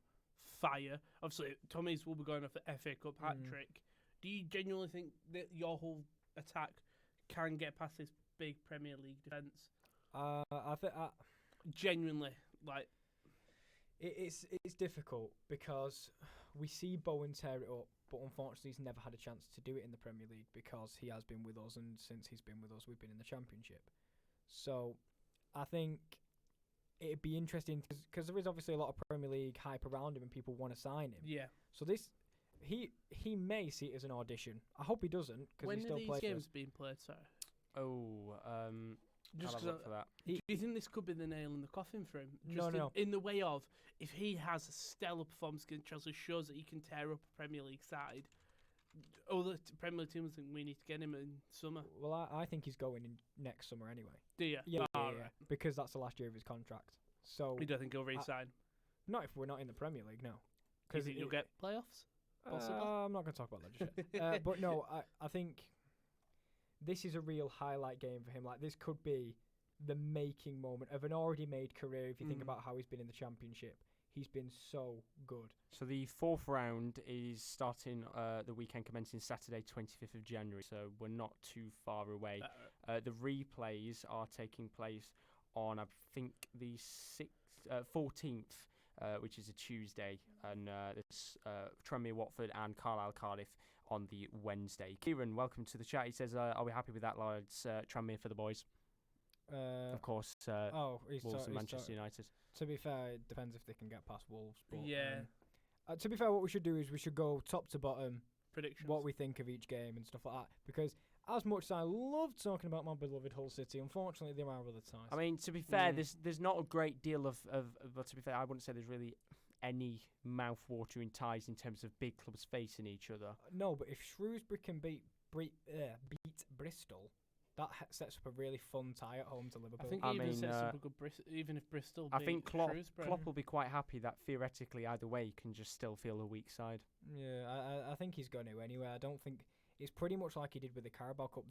fire. Obviously, Tommy's will be going off the FA Cup hat-trick. Do you genuinely think that your whole attack can get past this big Premier League defence? I think... Genuinely, like... It's difficult because we see Bowen tear it up, but unfortunately he's never had a chance to do it in the Premier League because he has been with us, and since he's been with us, we've been in the Championship. So I think it'd be interesting because there is obviously a lot of Premier League hype around him and people want to sign him. Yeah. So he may see it as an audition. I hope he doesn't because he still plays. When are these games being played, sorry? Just I'll have a look for that. Do you think this could be the nail in the coffin for him? No. In the way of, if he has a stellar performance against Chelsea, shows that he can tear up a Premier League side, other Premier League teams think we need to get him in summer. Well, I think he's going in next summer anyway. Do you? Yeah, Right. because that's the last year of his contract. So You don't think he'll re-sign? not if we're not in the Premier League, no. Do you think you'll get playoffs? Possible? I'm not going to talk about that just yet. But no, I think this is a real highlight game for him. Like, this could be the making moment of an already made career if you think about how he's been in the Championship. He's been so good. So the fourth round is starting the weekend commencing Saturday, 25th of January. So we're not too far away. The replays are taking place on, I think, the 14th, which is a Tuesday, and there's Tranmere, Watford, and Carlisle, Cardiff on the Wednesday. Kieran, welcome to the chat. He says, "Are we happy with that, lads? Tranmere for the boys." Of course. Wolves and Manchester United. To be fair, it depends if they can get past Wolves. But, Yeah. To be fair, what we should do is we should go top to bottom, Predictions. what we think of each game and stuff like that. Because as much as I love talking about my beloved Hull City, unfortunately there are other ties. I mean, to be fair, there's not a great deal of but to be fair, I wouldn't say there's really any mouth-watering ties in terms of big clubs facing each other. No, but if Shrewsbury can beat Bristol, that sets up a really fun tie at home to Liverpool. I think even sets up a good even if Bristol I think Klopp Shrewsbury. will be quite happy that theoretically either way you can just still feel a weak side. Yeah, I think he's going to anyway. I don't think it's pretty much like he did with the Carabao Cup.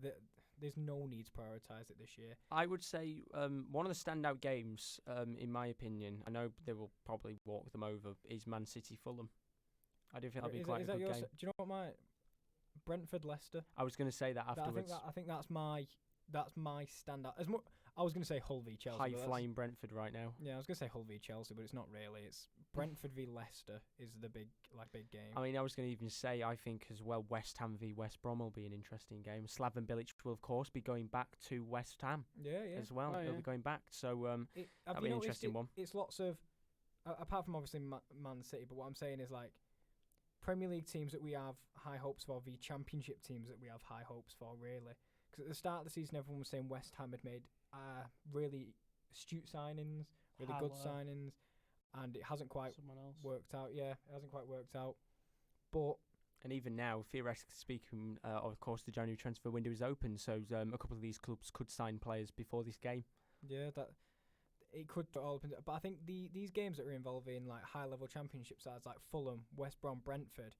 There's no need to prioritise it this year. I would say one of the standout games, in my opinion, I know they will probably walk them over, is Man City Fulham. I do think that'll be quite a good game. Do you know what my Brentford Leicester? I was going to say that afterwards. I think that's my standout. I was going to say Hull v Chelsea. High flying Brentford right now. Yeah, I was going to say Hull v Chelsea, but it's not really. It's Brentford v Leicester is the big game. I mean, I was going to even say I think as well West Ham v West Brom will be an interesting game. Slaven Bilic will of course be going back to West Ham. Yeah. As well, he'll be going back. So that'll be an interesting one. It's lots of apart from obviously Man City, but what I'm saying is like Premier League teams that we have high hopes for v Championship teams that we have high hopes for, really. Because at the start of the season, everyone was saying West Ham had made really astute signings, really good signings, and it hasn't quite worked out. Yeah, it hasn't quite worked out. But and even now, theoretically speaking, of course, the January transfer window is open, so a couple of these clubs could sign players before this game. Yeah, that it could all open. But I think these games that are involving like high-level Championship sides like Fulham, West Brom, Brentford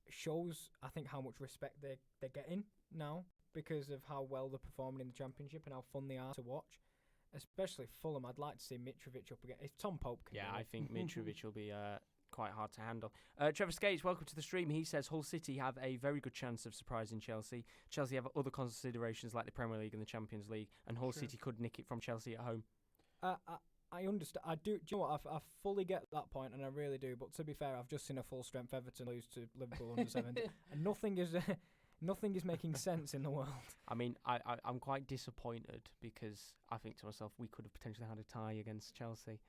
shows, I think, how much respect they're getting now, because of how well they're performing in the Championship and how fun they are to watch. Especially Fulham, I'd like to see Mitrovic up again. If Tom Pope can I think Mitrovic will be quite hard to handle. Trevor Skates, welcome to the stream. He says Hull City have a very good chance of surprising Chelsea. Chelsea have other considerations like the Premier League and the Champions League, and Hull City could nick it from Chelsea at home. I understand. I do. Do you know what? I fully get that point, and I really do. But to be fair, I've just seen a full-strength Everton lose to Liverpool under 70, and nothing is making sense in the world. I mean, I'm quite disappointed because I think to myself we could have potentially had a tie against Chelsea.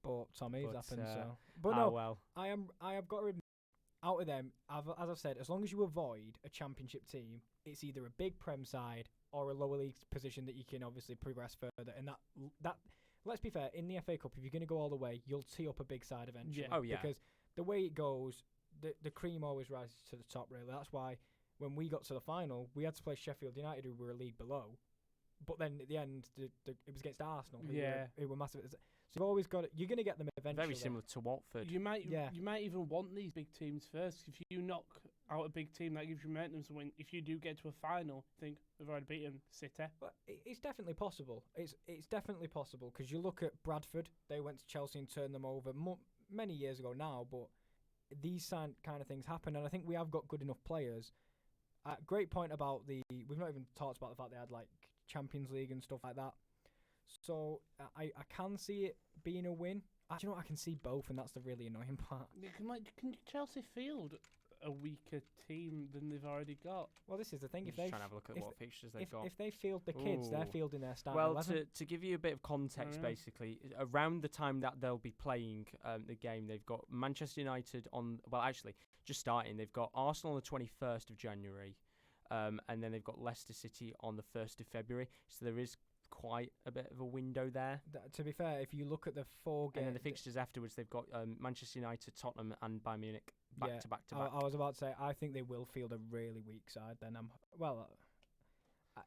But Tommy's happened, so. But no, well. I have got to admit, out of them, as I've said, as long as you avoid a Championship team, it's either a big Prem side or a lower league position that you can obviously progress further. And that let's be fair, in the FA Cup, if you're going to go all the way, you'll tee up a big side eventually. Yeah. Oh yeah. Because the way it goes, the cream always rises to the top. Really, that's why when we got to the final, we had to play Sheffield United, who were a league below. But then at the end, it was against Arsenal, who were massive. So you've always got it. You're going to get them eventually. Very similar to Watford. You might even want these big teams first. If you knock out a big team, that gives you momentum. So if you do get to a final, think we've already beaten City. Well, it's definitely possible. It's definitely possible because you look at Bradford. They went to Chelsea and turned them over many years ago now. But these kind of things happen, and I think we have got good enough players. Great point about we've not even talked about the fact they had like Champions League and stuff like that. So I can see it being a win. You know what? I can see both, and that's the really annoying part. Can Chelsea field a weaker team than they've already got. Well, this is the thing. I'm If just they trying to have a look at what fixtures they've got. if they field the kids, they're Ooh. fielding their starting Well, 11. to give you a bit of context, Oh, yeah. basically, around the time that they'll be playing the game, they've got Manchester United on. Well, actually, just starting, they've got Arsenal on the 21st of January, and then they've got Leicester City on the 1st of February. So there is quite a bit of a window there. To be fair, if you look at the 4 games, And then the fixtures afterwards, they've got Manchester United, Tottenham, and Bayern Munich back to back to back. I was about to say, I think they will field a really weak side. Then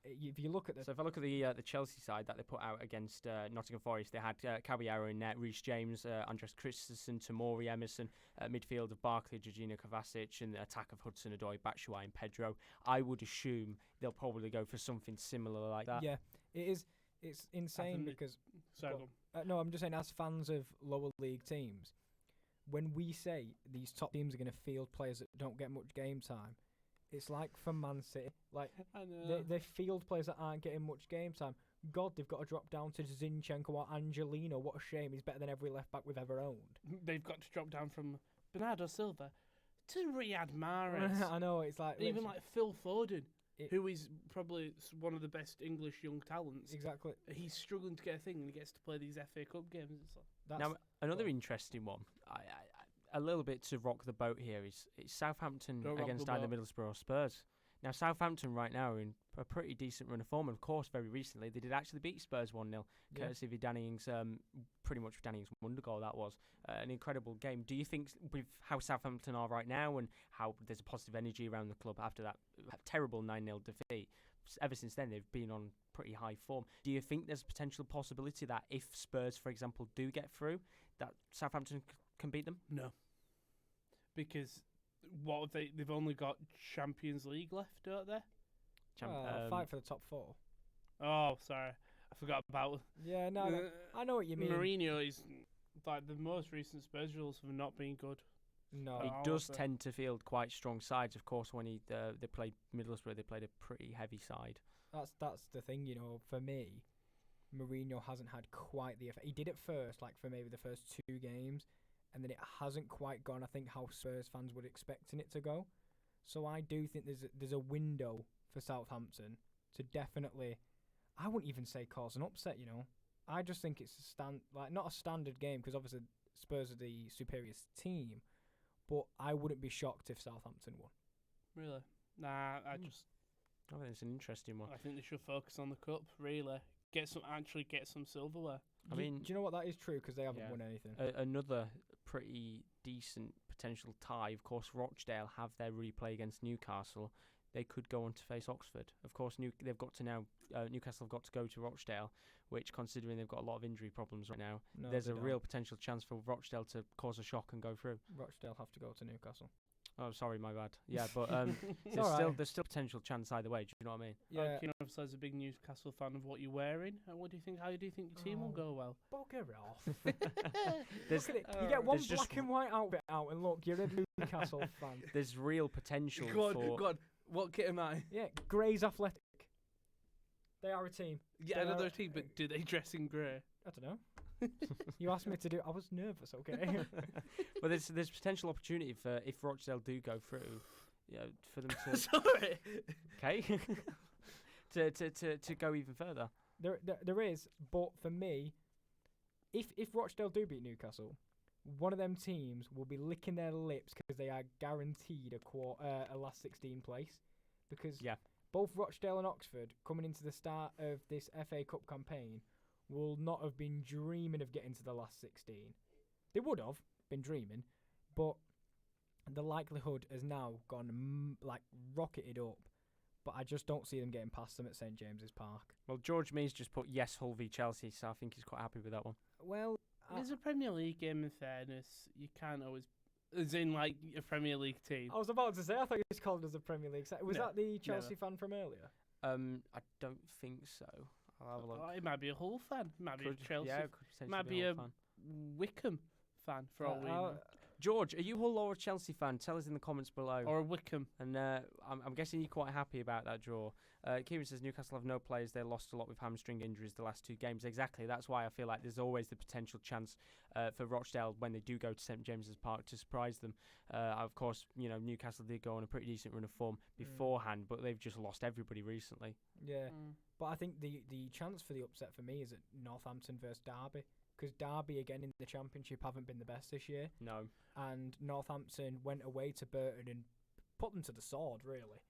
if you look at So if I look at the Chelsea side that they put out against Nottingham Forest, they had Caballero in net, Reece James, Andres Christensen, Tamori Emerson, midfield of Barkley, Jorginho Kovacic, and the attack of Hudson-Odoi, Batshuayi, and Pedro. I would assume they'll probably go for something similar like that. Yeah, it is. It's insane because. Sorry, No, I'm just saying, as fans of lower league teams, when we say these top teams are going to field players that don't get much game time, it's like for Man City. Like, I know. they field players that aren't getting much game time. God, they've got to drop down to Zinchenko or Angelino. What a shame. He's better than every left back we've ever owned. They've got to drop down from Bernardo Silva to Riyad Mahrez. I know, it's like. Even like Phil Foden, It- who is probably one of the best English young talents. Exactly. He's struggling to get a thing, and he gets to play these FA Cup games. It's like, That's, Now, another interesting one, a little bit to rock the boat here, is Southampton Don't rock against the either boat. Middlesbrough or Spurs. Now, Southampton right now are in a pretty decent run of form. And of course, very recently, they did actually beat Spurs 1-0, Yeah. courtesy of Danny Ings, pretty much Danny Ings' wonder goal, that was. An incredible game. Do you think, with how Southampton are right now and how there's a positive energy around the club after that terrible 9-0 defeat, ever since then they've been on pretty high form. Do you think there's a potential possibility that if Spurs, for example, do get through, that Southampton can beat them? no. Because what have they've only got Champions League left, don't they? fight for the top 4. Oh, sorry. I forgot about... Yeah, no, I know what you mean. Mourinho is... Like, the most recent Spurs results have not been good. No. He Oh, does so- tend to field quite strong sides. Of course, when they played Middlesbrough, they played a pretty heavy side. That's the thing, for me, Mourinho hasn't had quite the effect. He did it first, like for maybe the first 2 games, and then it hasn't quite gone, I think, how Spurs fans would expecting it to go. So I do think there's a window for Southampton to definitely, I wouldn't even say cause an upset, I just think it's not a standard game, because obviously Spurs are the superior team, but I wouldn't be shocked if Southampton won. Really? Nah, I think it's an interesting one. I think they should focus on the cup, really. Get some silverware. I mean, do you know what, that is true, because they haven't yeah. won anything. Another pretty decent potential tie. Of course, Rochdale have their replay against Newcastle. They could go on to face Oxford. Of course, Newcastle have got to go to Rochdale, which, considering they've got a lot of injury problems right now, No, there's they a don't. real potential chance for Rochdale to cause a shock and go through. Rochdale have to go to Newcastle. Oh, sorry, my bad. Yeah, but It's alright. there's still potential chance either way. Do you know what I mean? Yeah. Kieran obviously is a big Newcastle fan of what you're wearing. What do you think? How do you think your team will Oh. go well? Bugger off. There's Look at it. You get one there's just- black and white outfit out, and look, you're a Newcastle fan. There's real potential Go for. on. What kit am I? Yeah, Grey's Athletic. They are a team. Yeah, They another are- team, but do they dress in grey? I don't know. You asked me to do. I was nervous. Okay. But there's potential opportunity for, if Rochdale do go through, for them to Sorry. okay to go even further. There is, but for me, if Rochdale do beat Newcastle, one of them teams will be licking their lips because they are guaranteed a last 16 place, because Yeah. both Rochdale and Oxford, coming into the start of this FA Cup campaign, will not have been dreaming of getting to the last 16. They would have been dreaming, but the likelihood has now gone rocketed up. But I just don't see them getting past them at St James's Park. Well, George Mees just put yes, Hull v Chelsea, so I think he's quite happy with that one. Well, There's a Premier League game, in fairness. You can't always... As in, like, a Premier League team. I was about to say, I thought you was called as a Premier League side. Was No, that the Chelsea fan from earlier? I don't think so. I'll have a look. Oh, it might be a Hull fan. It might be a Could- Chelsea yeah, fan. could potentially Might be be a a Hull fan. Wickham fan, for all we know. George, are you a Hull or a Chelsea fan? Tell us in the comments below. Or a Wickham. And I'm guessing you're quite happy about that draw. Kieran says Newcastle have no players. They lost a lot with hamstring injuries the last 2 games. Exactly. That's why I feel like there's always the potential chance for Rochdale when they do go to St James's Park to surprise them. Of course, Newcastle did go on a pretty decent run of form beforehand, but they've just lost everybody recently. Yeah, but I think the chance for the upset for me is at Northampton versus Derby. Because Derby, again, in the Championship, haven't been the best this year. No. And Northampton went away to Burton and put them to the sword, really.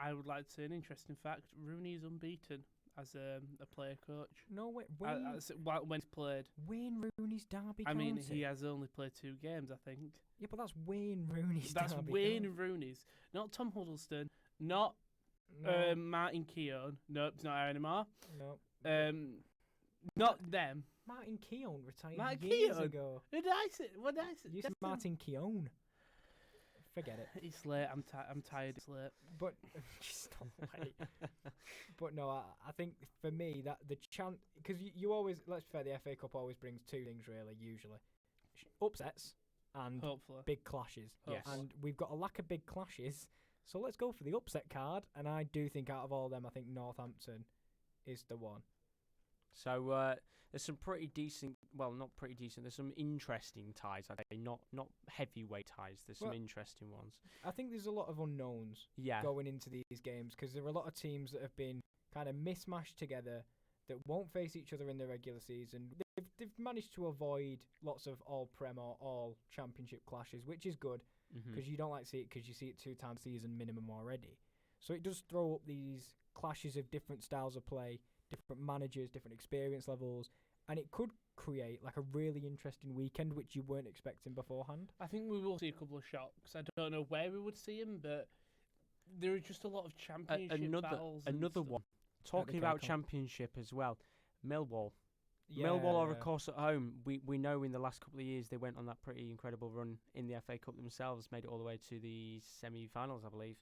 I would like to say an interesting fact. Rooney is unbeaten as a player coach. No, wait, when he's played. Wayne Rooney's Derby I mean, County. he has only played 2 games, I think. Yeah, but that's Wayne Rooney's That's Derby Wayne County. Rooney's. Not Tom Huddleston. Not No. Martin Keown. Nope, it's not there anymore. No. Not them. Martin Keown retired Martin years Keown? ago. Who did I say? What did I say? You said Martin Keown. Forget it. It's late. I'm tired. It's late. But just not late. But no, I think for me that the chance, because you always, let's be fair, the FA Cup always brings 2 things really. Usually, upsets and Hopefully. big clashes. Yes. And we've got a lack of big clashes, so let's go for the upset card. And I do think out of all of them, I think Northampton is the one. So there's some pretty decent, well, not pretty decent, there's some interesting ties, I'd say, not heavyweight ties, there's some interesting ones. I think there's a lot of unknowns going into these games, because there are a lot of teams that have been kind of mismatched together that won't face each other in the regular season. They've managed to avoid lots of all-Prem or all-Championship clashes, which is good, because you don't like to see it because you see it 2 times a season minimum already. So it does throw up these clashes of different styles of play, different managers, different experience levels, and it could create like a really interesting weekend which you weren't expecting beforehand. I think we will see a couple of shocks. I don't know where we would see them, but there are just a lot of championship battles. Another one. Talking about championship as well, Millwall. Yeah. Millwall are, of course, at home. We know in the last couple of years they went on that pretty incredible run in the FA Cup themselves, made it all the way to the semi-finals, I believe.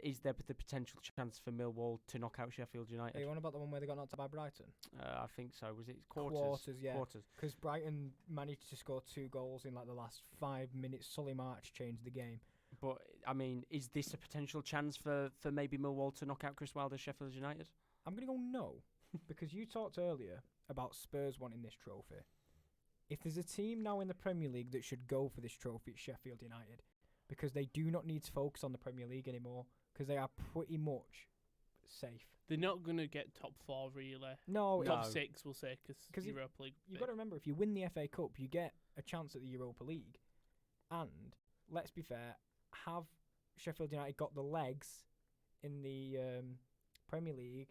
Is there the potential chance for Millwall to knock out Sheffield United? Are you on about the one where they got knocked out by Brighton? I think so. Was it quarters? Quarters, yeah. Quarters. Because Brighton managed to score 2 goals in like the last 5 minutes. Solly March changed the game. But, I mean, is this a potential chance for maybe Millwall to knock out Chris Wilder's Sheffield United? I'm going to go no, because you talked earlier about Spurs wanting this trophy. If there's a team now in the Premier League that should go for this trophy, it's Sheffield United, because they do not need to focus on the Premier League anymore, because they are pretty much safe. They're not going to get top 4, really. No. Top 6, we'll say, because Europa League. You've got to remember, if you win the FA Cup, you get a chance at the Europa League. And, let's be fair, have Sheffield United got the legs in the Premier League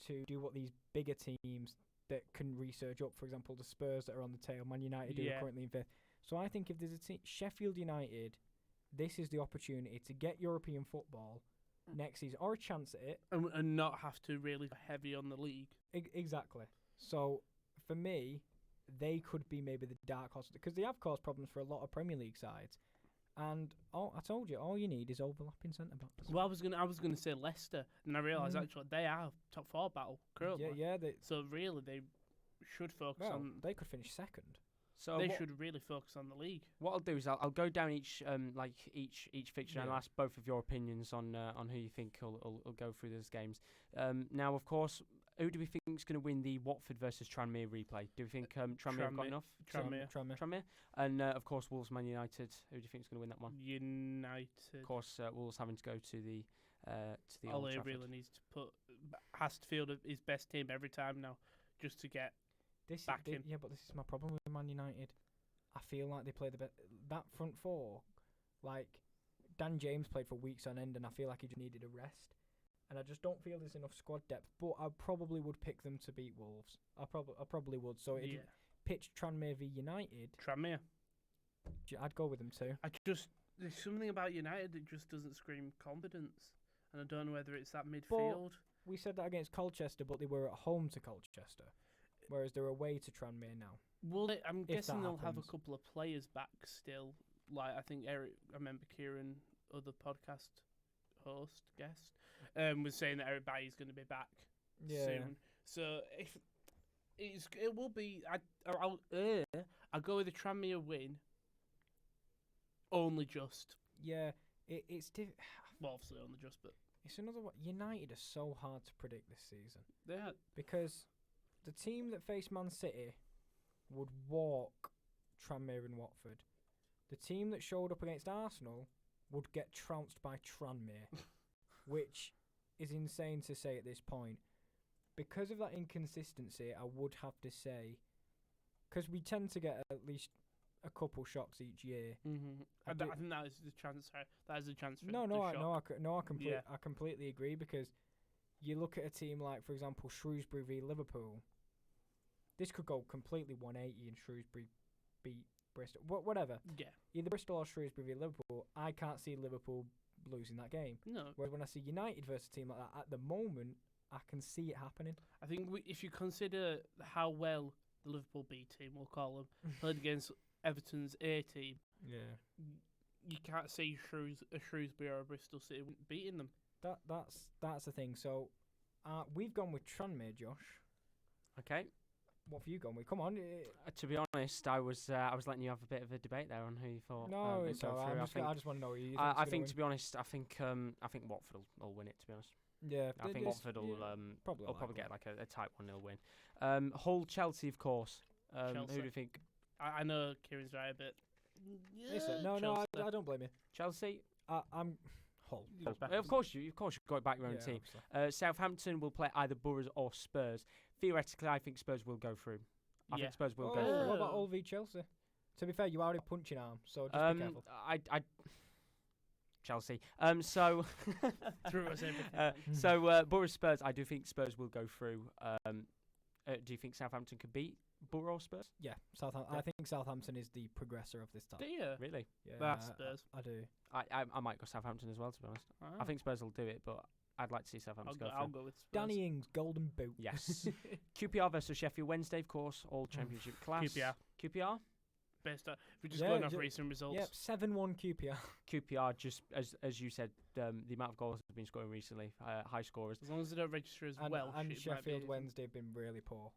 to do what these bigger teams that can resurge up, for example, the Spurs that are on the tail, Man United who are currently in 5th. So I think if there's a team, Sheffield United, this is the opportunity to get European football next season, or a chance at it. And not have to really go heavy on the league. Exactly. So, for me, they could be maybe the dark horse, because they have caused problems for a lot of Premier League sides. And I told you, all you need is overlapping centre backs. Well, I was gonna say Leicester, and I realised actually they are top 4 battle currently. Yeah. So really, they should focus on. They could finish second. So they should really focus on the league. What I'll do is I'll go down each fixture and I'll ask both of your opinions on who you think will go through those games. Now, of course, who do we think is going to win the Watford versus Tranmere replay? Do we think Tranmere have got enough? Tranmere. And of course, Wolves Man United. Who do you think is going to win that one? United. Of course, Wolves having to go to the Old Ole Trafford. really needs to has to field his best team every time now, just to get back in. Yeah, but this is my problem with Man United. I feel like they play the best. That front 4, like Dan James played for weeks on end, and I feel like he just needed a rest. And I just don't feel there's enough squad depth. But I probably would pick them to beat Wolves. I probably would. So it'd pitch Tranmere v United. Tranmere. I'd go with them too. There's something about United that just doesn't scream confidence, and I don't know whether it's that midfield. But we said that against Colchester, but they were at home to Colchester, whereas they're away to Tranmere now. Well, I'm guessing they'll have a couple of players back still. Like I think Eric, I remember Kieran, other podcast guest, was saying that Eric Bailly's going to be back soon. So if it will be, I'll go with the Tranmere win. only just. Yeah, it's Well, obviously only just, but it's another one. United are so hard to predict this season. they had. Because the team that faced Man City would walk Tranmere and Watford. The team that showed up against Arsenal would get trounced by Tranmere, which is insane to say at this point. Because of that inconsistency, I would have to say, because we tend to get at least a couple shocks each year. Mm-hmm. I think that is the transfer. That is the transfer. I completely agree, because you look at a team like, for example, Shrewsbury v Liverpool. This could go completely 180 and Shrewsbury beat Bristol. Whatever. Yeah. Either Bristol or Shrewsbury v Liverpool. I can't see Liverpool losing that game. No. Whereas when I see United versus a team like that, at the moment, I can see it happening. I think if you consider how well the Liverpool B team, we'll call them, played against Everton's A team, you can't see a Shrewsbury or a Bristol City beating them. That's the thing. So we've gone with Tranmere, Josh. Okay. What have you gone with? Come on. To be honest, I was letting you have a bit of a debate there on who you thought. No, it's go alright. through. I just want to know who you think. I think, to be honest, I think Watford will win it. To be honest, yeah, I think Watford will probably get like a tight 1-0 win. Hull Chelsea, of course. Chelsea. Who do you think? I know Kieran's right a bit. Yeah, Listen, no, I don't blame you. Chelsea. I'm Hull. Of course you got back your own team. Southampton will play either Borough or Spurs. Theoretically, I think Spurs will go through. I think Spurs will go through. What about Hull v Chelsea? To be fair, you are a punching arm, so just be careful. Chelsea. So through us everything. Borough Spurs. I do think Spurs will go through. Do you think Southampton could beat Borough or Spurs? Yeah, Southampton. I think Southampton is the progressor of this time. Do you? Really? Yeah, That's Spurs. I do. I might go Southampton as well, to be honest. I think Spurs will do it, but I'd like to see Southampton go through. I'll go with Spurs. Danny Ings, golden boot. Yes. QPR versus Sheffield Wednesday, of course, all championship class. QPR. Best. If we're just going off recent results. Yep, 7-1 QPR. QPR, just as you said, the amount of goals have been scoring recently, high scorers. As long as they don't register as well. And Sheffield Wednesday have been really poor.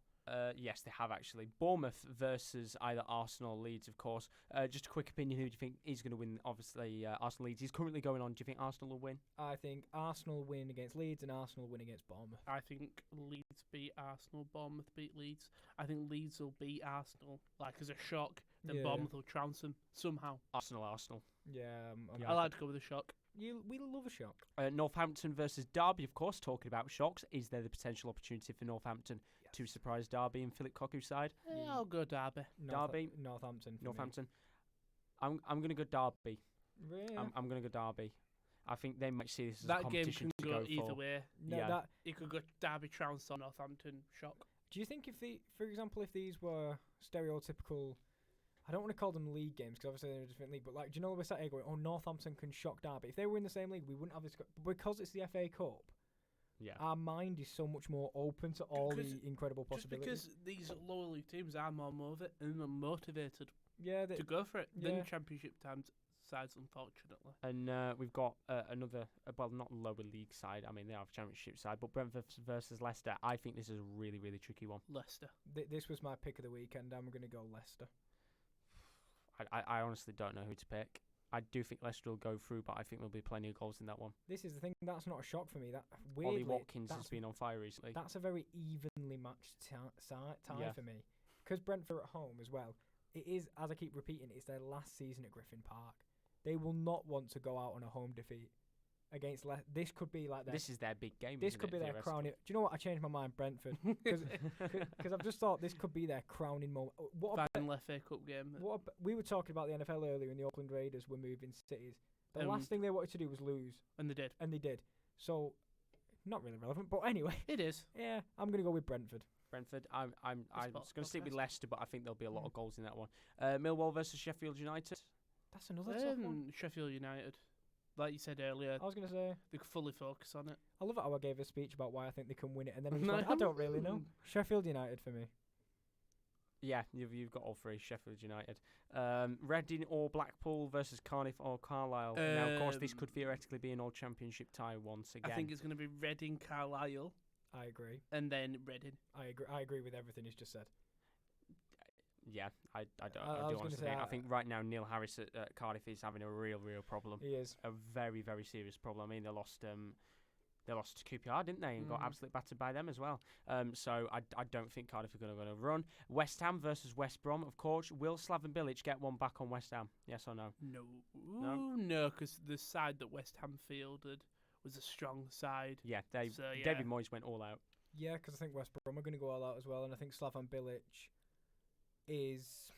Yes, they have actually. Bournemouth versus either Arsenal or Leeds, of course. Just a quick opinion, who do you think is going to win? Obviously, Arsenal Leeds is currently going on. Do you think Arsenal will win? I think Arsenal win against Leeds and Arsenal win against Bournemouth. I think Leeds beat Arsenal, Bournemouth beat Leeds. I think Leeds will beat Arsenal, like as a shock, then Bournemouth will trounce them somehow. Arsenal. Yeah, I like to go with a shock. We love a shock. Northampton versus Derby, of course, talking about shocks. Is there the potential opportunity for Northampton to surprise Derby and Philip Koku's side? Yeah, I'll go Derby. Northampton. I'm going to go Derby. Really? I'm going to go Derby. I think they might see this as that a competition game can go either for. way. No, it could go Derby trounce or Northampton shock. Do you think for example, if these were stereotypical, I don't want to call them league games because obviously they're a different league, but like, do you know we're sat here going, oh, Northampton can shock Derby. If they were in the same league, we wouldn't have this. Because it's the FA Cup, our mind is so much more open to all the incredible possibilities. Just because these lower league teams are more motivated to go for it than championship sides, unfortunately. And we've got another, not lower league side. I mean, they have championship side, but Brentford versus Leicester. I think this is a really, really tricky one. Leicester. This was my pick of the weekend. I'm going to go Leicester. I honestly don't know who to pick. I do think Leicester will go through, but I think there'll be plenty of goals in that one. This is the thing. That's not a shock for me. That weirdly, Ollie Watkins has been on fire recently. That's a very evenly matched tie for me. Because Brentford at home as well. It is, as I keep repeating, it's their last season at Griffin Park. They will not want to go out on a home defeat against Leicester. This could be like this is their big game. This could be their crowning. Do you know what? I changed my mind, Brentford, because I've just thought this could be their crowning moment. Final FA Cup game. We were talking about the NFL earlier, and the Oakland Raiders were moving cities. The last thing they wanted to do was lose, and they did. So, not really relevant, but anyway, it is. Yeah, I'm gonna go with Brentford. I'm going to stick with Leicester, but I think there'll be a lot of goals in that one. Millwall versus Sheffield United. That's another tough one. Sheffield United. Like you said earlier, I was going to say they could fully focus on it. I love how I gave a speech about why I think they can win it, and then I don't really know. Sheffield United for me. Yeah, you've got all three. Sheffield United, Reading or Blackpool versus Cardiff or Carlisle. Now, of course, this could theoretically be an old championship tie once again. I think it's going to be Reading, Carlisle. I agree. And then Reading. I agree with everything he's just said. Yeah, I do was gonna honestly say, think. I think right now Neil Harris at Cardiff is having a real problem. He is. A very, very serious problem. I mean, they lost to QPR, didn't they? And got absolutely battered by them as well. So I don't think Cardiff are going to run. West Ham versus West Brom, of course. Will Slaven Bilic get one back on West Ham? Yes or no? No, because the side that West Ham fielded was a strong side. Yeah, David Moyes went all out. Yeah, because I think West Brom are going to go all out as well, and I think Slaven Bilic is...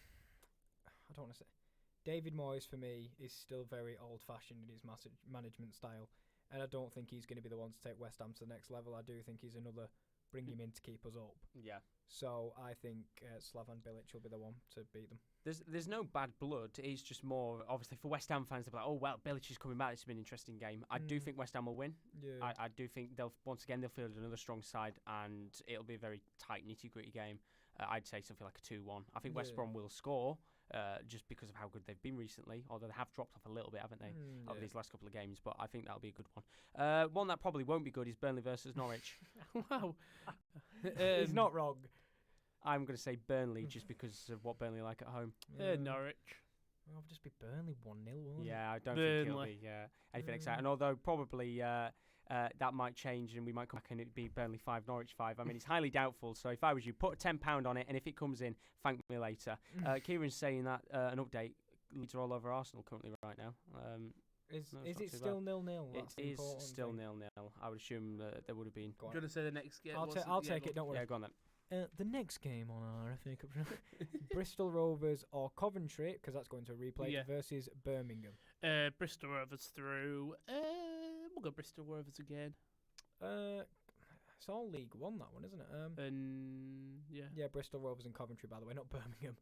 I don't want to say... David Moyes, for me, is still very old-fashioned in his management style, and I don't think he's going to be the one to take West Ham to the next level. I do think he's another bring him in to keep us up. Yeah. So I think Slaven Bilic will be the one to beat them. There's no bad blood. It's just more, obviously, for West Ham fans, they're like, oh, well, Bilic is coming back. It's been an interesting game. I do think West Ham will win. Yeah. I do think they'll field another strong side, and it'll be a very tight, nitty-gritty game. I'd say something like a 2-1. I think West Brom will score just because of how good they've been recently, although they have dropped off a little bit, haven't they, over these last couple of games. But I think that'll be a good one. One that probably won't be good is Burnley versus Norwich. Wow. He's not wrong. I'm going to say Burnley just because of what Burnley are like at home. Norwich. Well, it'll just be Burnley 1-0, won't it? Yeah, I don't think it'll be anything exciting. Although probably that might change and we might come back and it'd be Burnley 5, Norwich 5. I mean, it's highly doubtful. So if I was you, put £10 on it, and if it comes in, thank me later. Kieran's saying that an update. Leeds are all over Arsenal currently right now. Is it still 0-0? It is still 0-0. I would assume that there would have been. Do you want to say the next game? I'll take it. Don't worry. Yeah, go on then. The next game on our FA Cup, Bristol Rovers or Coventry, because that's going to a replay, versus Birmingham. Bristol Rovers through. We'll go Bristol Rovers again. It's all League One, that one, isn't it? Yeah, Bristol Rovers and Coventry, by the way, not Birmingham.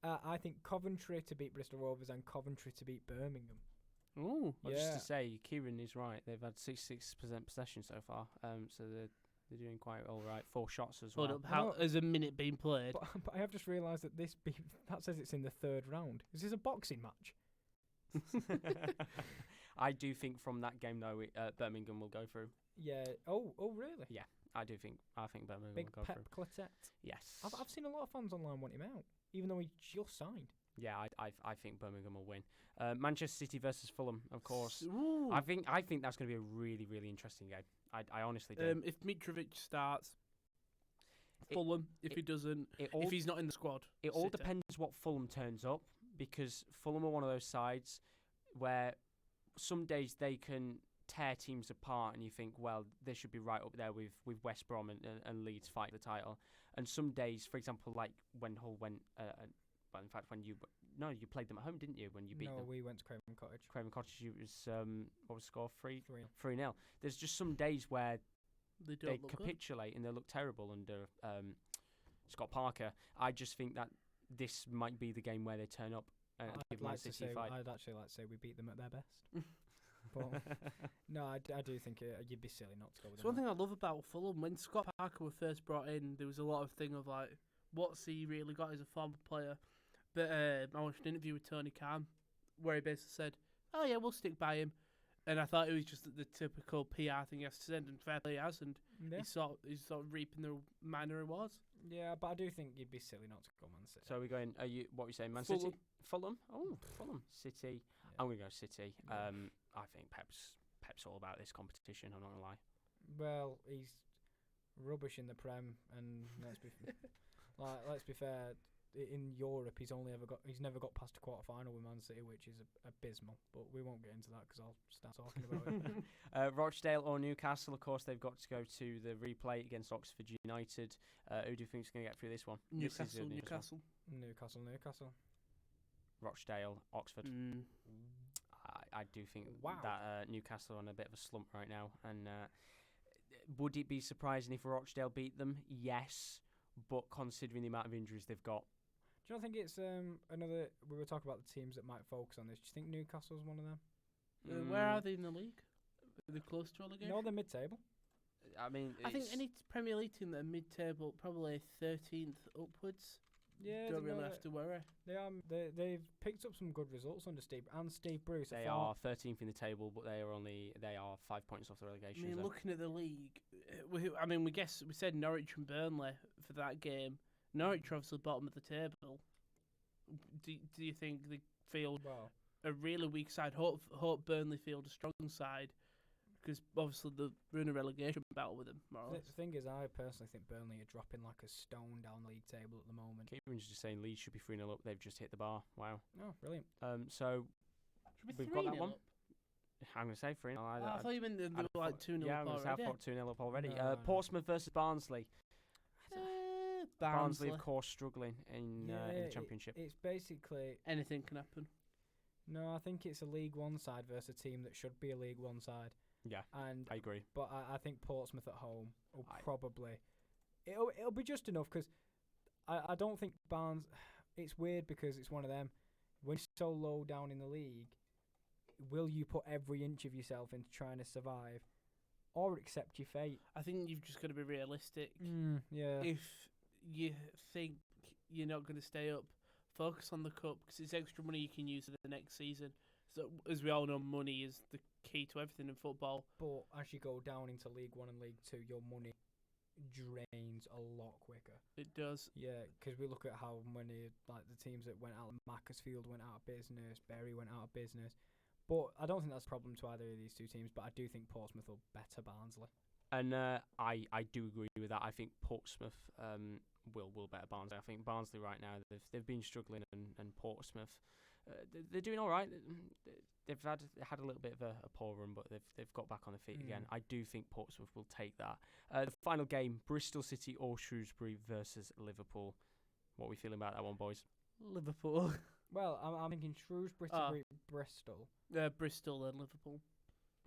I think Coventry to beat Bristol Rovers and Coventry to beat Birmingham. Oh, just to say, Kieran is right. They've had 66% possession so far, so they're doing quite all right. 4 shots as well. How has a minute been played? But I have just realised that that says it's in the 3rd round. Is this a boxing match? I do think from that game though, Birmingham will go through. Yeah. Oh, really? Yeah, I do think. I think Birmingham Big will go Pep through. Clotet. Yes. I've seen a lot of fans online want him out, even though he just signed. Yeah, I think Birmingham will win. Manchester City versus Fulham, of course. Ooh. I think that's going to be a really, really interesting game. I honestly do. If Mitrovic starts, Fulham. If he doesn't, if he's not in the squad, it all depends what Fulham turns up, because Fulham are one of those sides where some days they can tear teams apart, and you think, well, they should be right up there with West Brom and Leeds fight the title. And some days, for example, like when Hull went. Well, in fact, you played them at home, didn't you? When you beat them? No, we went to Craven Cottage. Craven Cottage, it was what was the score? 3-0. There's just some days where they capitulate and they look terrible under Scott Parker. I just think that this might be the game where they turn up and give Man City a fight. I'd actually like to say we beat them at their best. But no, I do think you'd be silly not to go with them. One thing I love about Fulham, when Scott Parker was first brought in, there was a lot of thing of like, what's he really got as a former player? But I watched an interview with Tony Khan where he basically said, oh yeah, we'll stick by him. And I thought it was just the typical PR thing he has to send, and fair play he has, and he's sort of reaping the minor rewards. Yeah, but I do think you'd be silly not to go Man City. So are we going, what are you saying, Man Fulham. City? Fulham? Oh, Fulham. City. Yeah. I'm going to go City. I think Pep's all about this competition, I'm not going to lie. Well, he's rubbish in the Prem, and let's be fair, in Europe he's never got past a quarter final with Man City, which is abysmal. But we won't get into that because I'll start talking about it. Rochdale or Newcastle, of course, they've got to go to the replay against Oxford United. Who do you think is going to get through this one? Newcastle. Rochdale, Oxford. I do think that Newcastle are on a bit of a slump right now. And would it be surprising if Rochdale beat them? Yes, but considering the amount of injuries they've got. Do you not think it's another... We were talking about the teams that might focus on this. Do you think Newcastle's one of them? Where are they in the league? Are they close to relegation? No, they're mid-table. I mean, I think any Premier League team that are mid-table, probably 13th upwards, don't really have to worry. They've picked up some good results under Steve Bruce. They are 13th in the table, but they are 5 points off the relegation. I mean, looking at the league, we said Norwich and Burnley for that game. Norwich are obviously bottom of the table. Do you think they field a really weak side? Hope Burnley field a strong side, because obviously they're in a relegation battle with them. More or less. The thing is, I personally think Burnley are dropping like a stone down the league table at the moment. Kieran's just saying Leeds should be 3-0 up. They've just hit the bar. Wow. Oh, brilliant. So we've got that one. Up? I'm going to say 3-0. I thought you meant they were like 2-0 yeah, up I already. thought 2-0 up already. No. Portsmouth versus Barnsley. Barnsley, of course, struggling in the Championship. It's basically... Anything can happen. No, I think it's a League One side versus a team that should be a League One side. Yeah, and I agree. But I think Portsmouth at home will probably... It'll be just enough, because I don't think Barnes... It's weird because it's one of them. When you're so low down in the league, will you put every inch of yourself into trying to survive or accept your fate? I think you've just got to be realistic. Yeah. If you think you're not going to stay up, focus on the cup, because it's extra money you can use for the next season. So, as we all know, money is the key to everything in football. But as you go down into League One and League Two, your money drains a lot quicker. It does. Yeah, because we look at how many, like, the teams that went out, Macclesfield went out of business, Bury went out of business. But I don't think that's a problem to either of these two teams, but I do think Portsmouth will better Barnsley. And I do agree with that. I think Portsmouth will better Barnsley. I think Barnsley right now, they've been struggling, and Portsmouth, they're doing all right. They've had a little bit of a poor run, but they've got back on their feet again. I do think Portsmouth will take that. The final game, Bristol City or Shrewsbury versus Liverpool. What are we feeling about that one, boys? Liverpool. Well, I'm thinking Shrewsbury to beat Bristol. Bristol and Liverpool.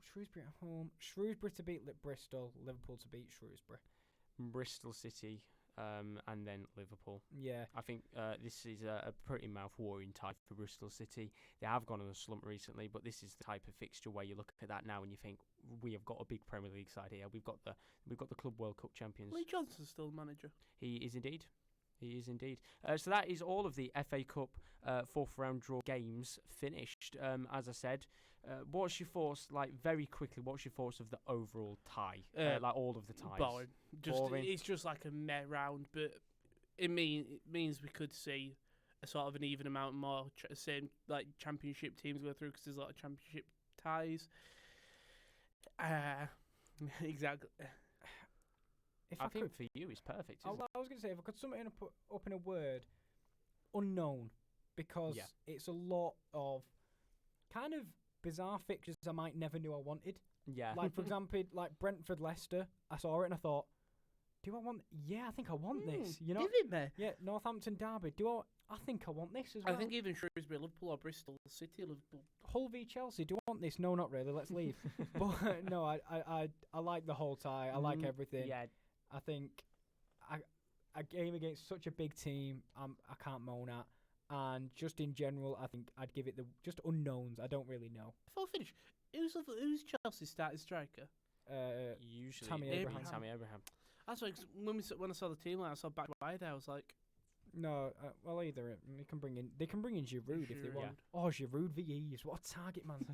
Shrewsbury at home. Shrewsbury to beat Bristol. Liverpool to beat Shrewsbury. Bristol City. And then Liverpool. Yeah. I think this is a pretty mouth-watering tie for Bristol City. They have gone on a slump recently, but this is the type of fixture where you look at that now and you think, we have got a big Premier League side here. We've got the Club World Cup champions. Lee Johnson's still the manager. He is indeed. So that is all of the FA Cup fourth round draw games finished. As I said, what's your thoughts, like, very quickly, what's your thoughts of the overall tie? Like all of the ties? Boring. Boring. It's just like a meh round, but it means we could see a sort of an even amount more same like championship teams go through, because there's a lot of championship ties. Exactly. I think for you it's perfect. I was going to say, if I could sum it up in a word, unknown, because it's a lot of kind of bizarre fixtures I might never knew I wanted. Yeah. Like, for example, like Brentford-Leicester, I saw it and I thought, do I want... Yeah, I think I want this. You know? Give it me. Yeah, Northampton-Derby, I think I want this as well. I think even Shrewsbury, Liverpool, or Bristol City, Liverpool. Hull v Chelsea, do I want this? No, not really, let's leave. But no, I like the whole tie, I like everything. Yeah. I think a game against such a big team, I can't moan at. And just in general, I think I'd give it just unknowns. I don't really know. Before we finish, who's Chelsea's starting striker? Usually Tammy Abraham. Tammy Abraham. That's like when I saw the team line, I saw back by there. I was like, no, well, either they can bring in Giroud if they want. Oh, Giroud v Eves, what a target, man!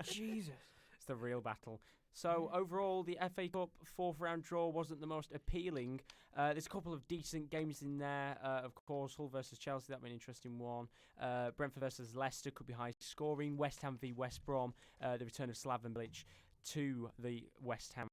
Jesus. It's the real battle. So overall, the FA Cup fourth round draw wasn't the most appealing. There's a couple of decent games in there. Of course, Hull versus Chelsea, that'd be an interesting one. Brentford versus Leicester could be high scoring. West Ham v West Brom, the return of Slaven Bilic to the West Ham.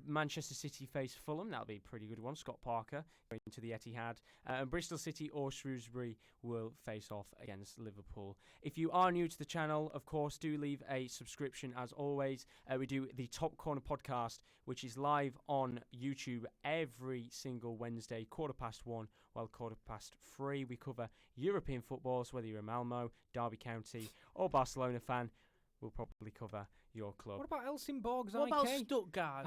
Manchester City face Fulham. That'll be a pretty good one. Scott Parker going to the Etihad. And Bristol City or Shrewsbury will face off against Liverpool. If you are new to the channel, of course, do leave a subscription as always. We do the Top Corner podcast, which is live on YouTube every single Wednesday, 1:15, while 3:15 we cover European football. So whether you're a Malmo, Derby County or Barcelona fan, we'll probably cover your club. What about Helsingborg's what IK? about Stuttgart?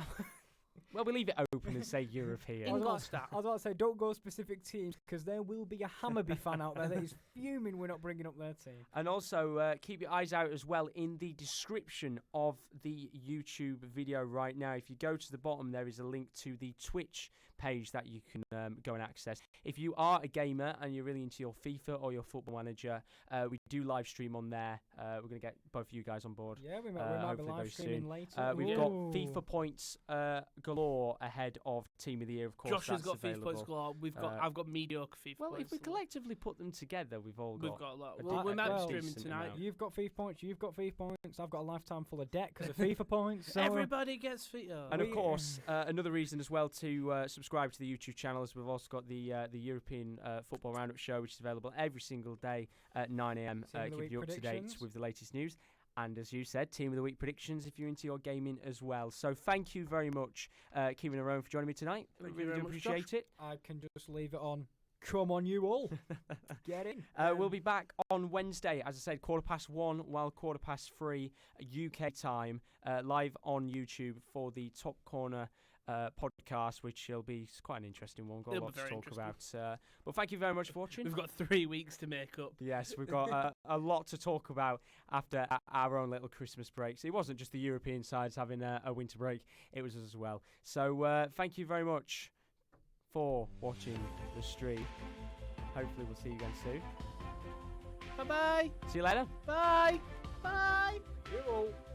Well, we leave it open and say European. I was about to say, don't go specific teams, because there will be a Hammarby fan out there that is fuming we're not bringing up their team. And also, keep your eyes out as well in the description of the YouTube video right now. If you go to the bottom, there is a link to the Twitch page that you can go and access. If you are a gamer and you're really into your FIFA or your Football Manager, we do live stream on there. We're going to get both of you guys on board. Yeah, we might be live streaming later. We've got FIFA points galore galore ahead of Team of the Year, of course. Josh has that's got FIFA available. points galore. I've got mediocre FIFA Well, points. if we collectively put them together, we've got a lot. Well, we might be streaming tonight. Amount. You've got FIFA points. You've got FIFA points. I've got a lifetime full of debt because of FIFA points. So Everybody gets FIFA. And of course, another reason as well to subscribe to the YouTube channel is we've also got the European Football Roundup show, which is available every single day at 9 a.m. Keeping you up to date with the latest news. And as you said, Team of the Week predictions if you're into your gaming as well. So thank you very much, Kieran and Rowan, for joining me tonight. Thank really you very do much, appreciate Josh. it. I can just leave it on. Come on, you all. Get in. We'll be back on Wednesday, as I said, 1:15, while 3:15 UK time, live on YouTube for the Top Corner podcast, which will be quite an interesting one. Got a lot to talk about. But thank you very much for watching. We've got 3 weeks to make up. Yes, we've got a lot to talk about after our own little Christmas breaks. It wasn't just the European sides having a winter break, it was us as well. So thank you very much for watching the stream. Hopefully we'll see you again soon. Bye-bye. See you later. Bye. Bye. You all.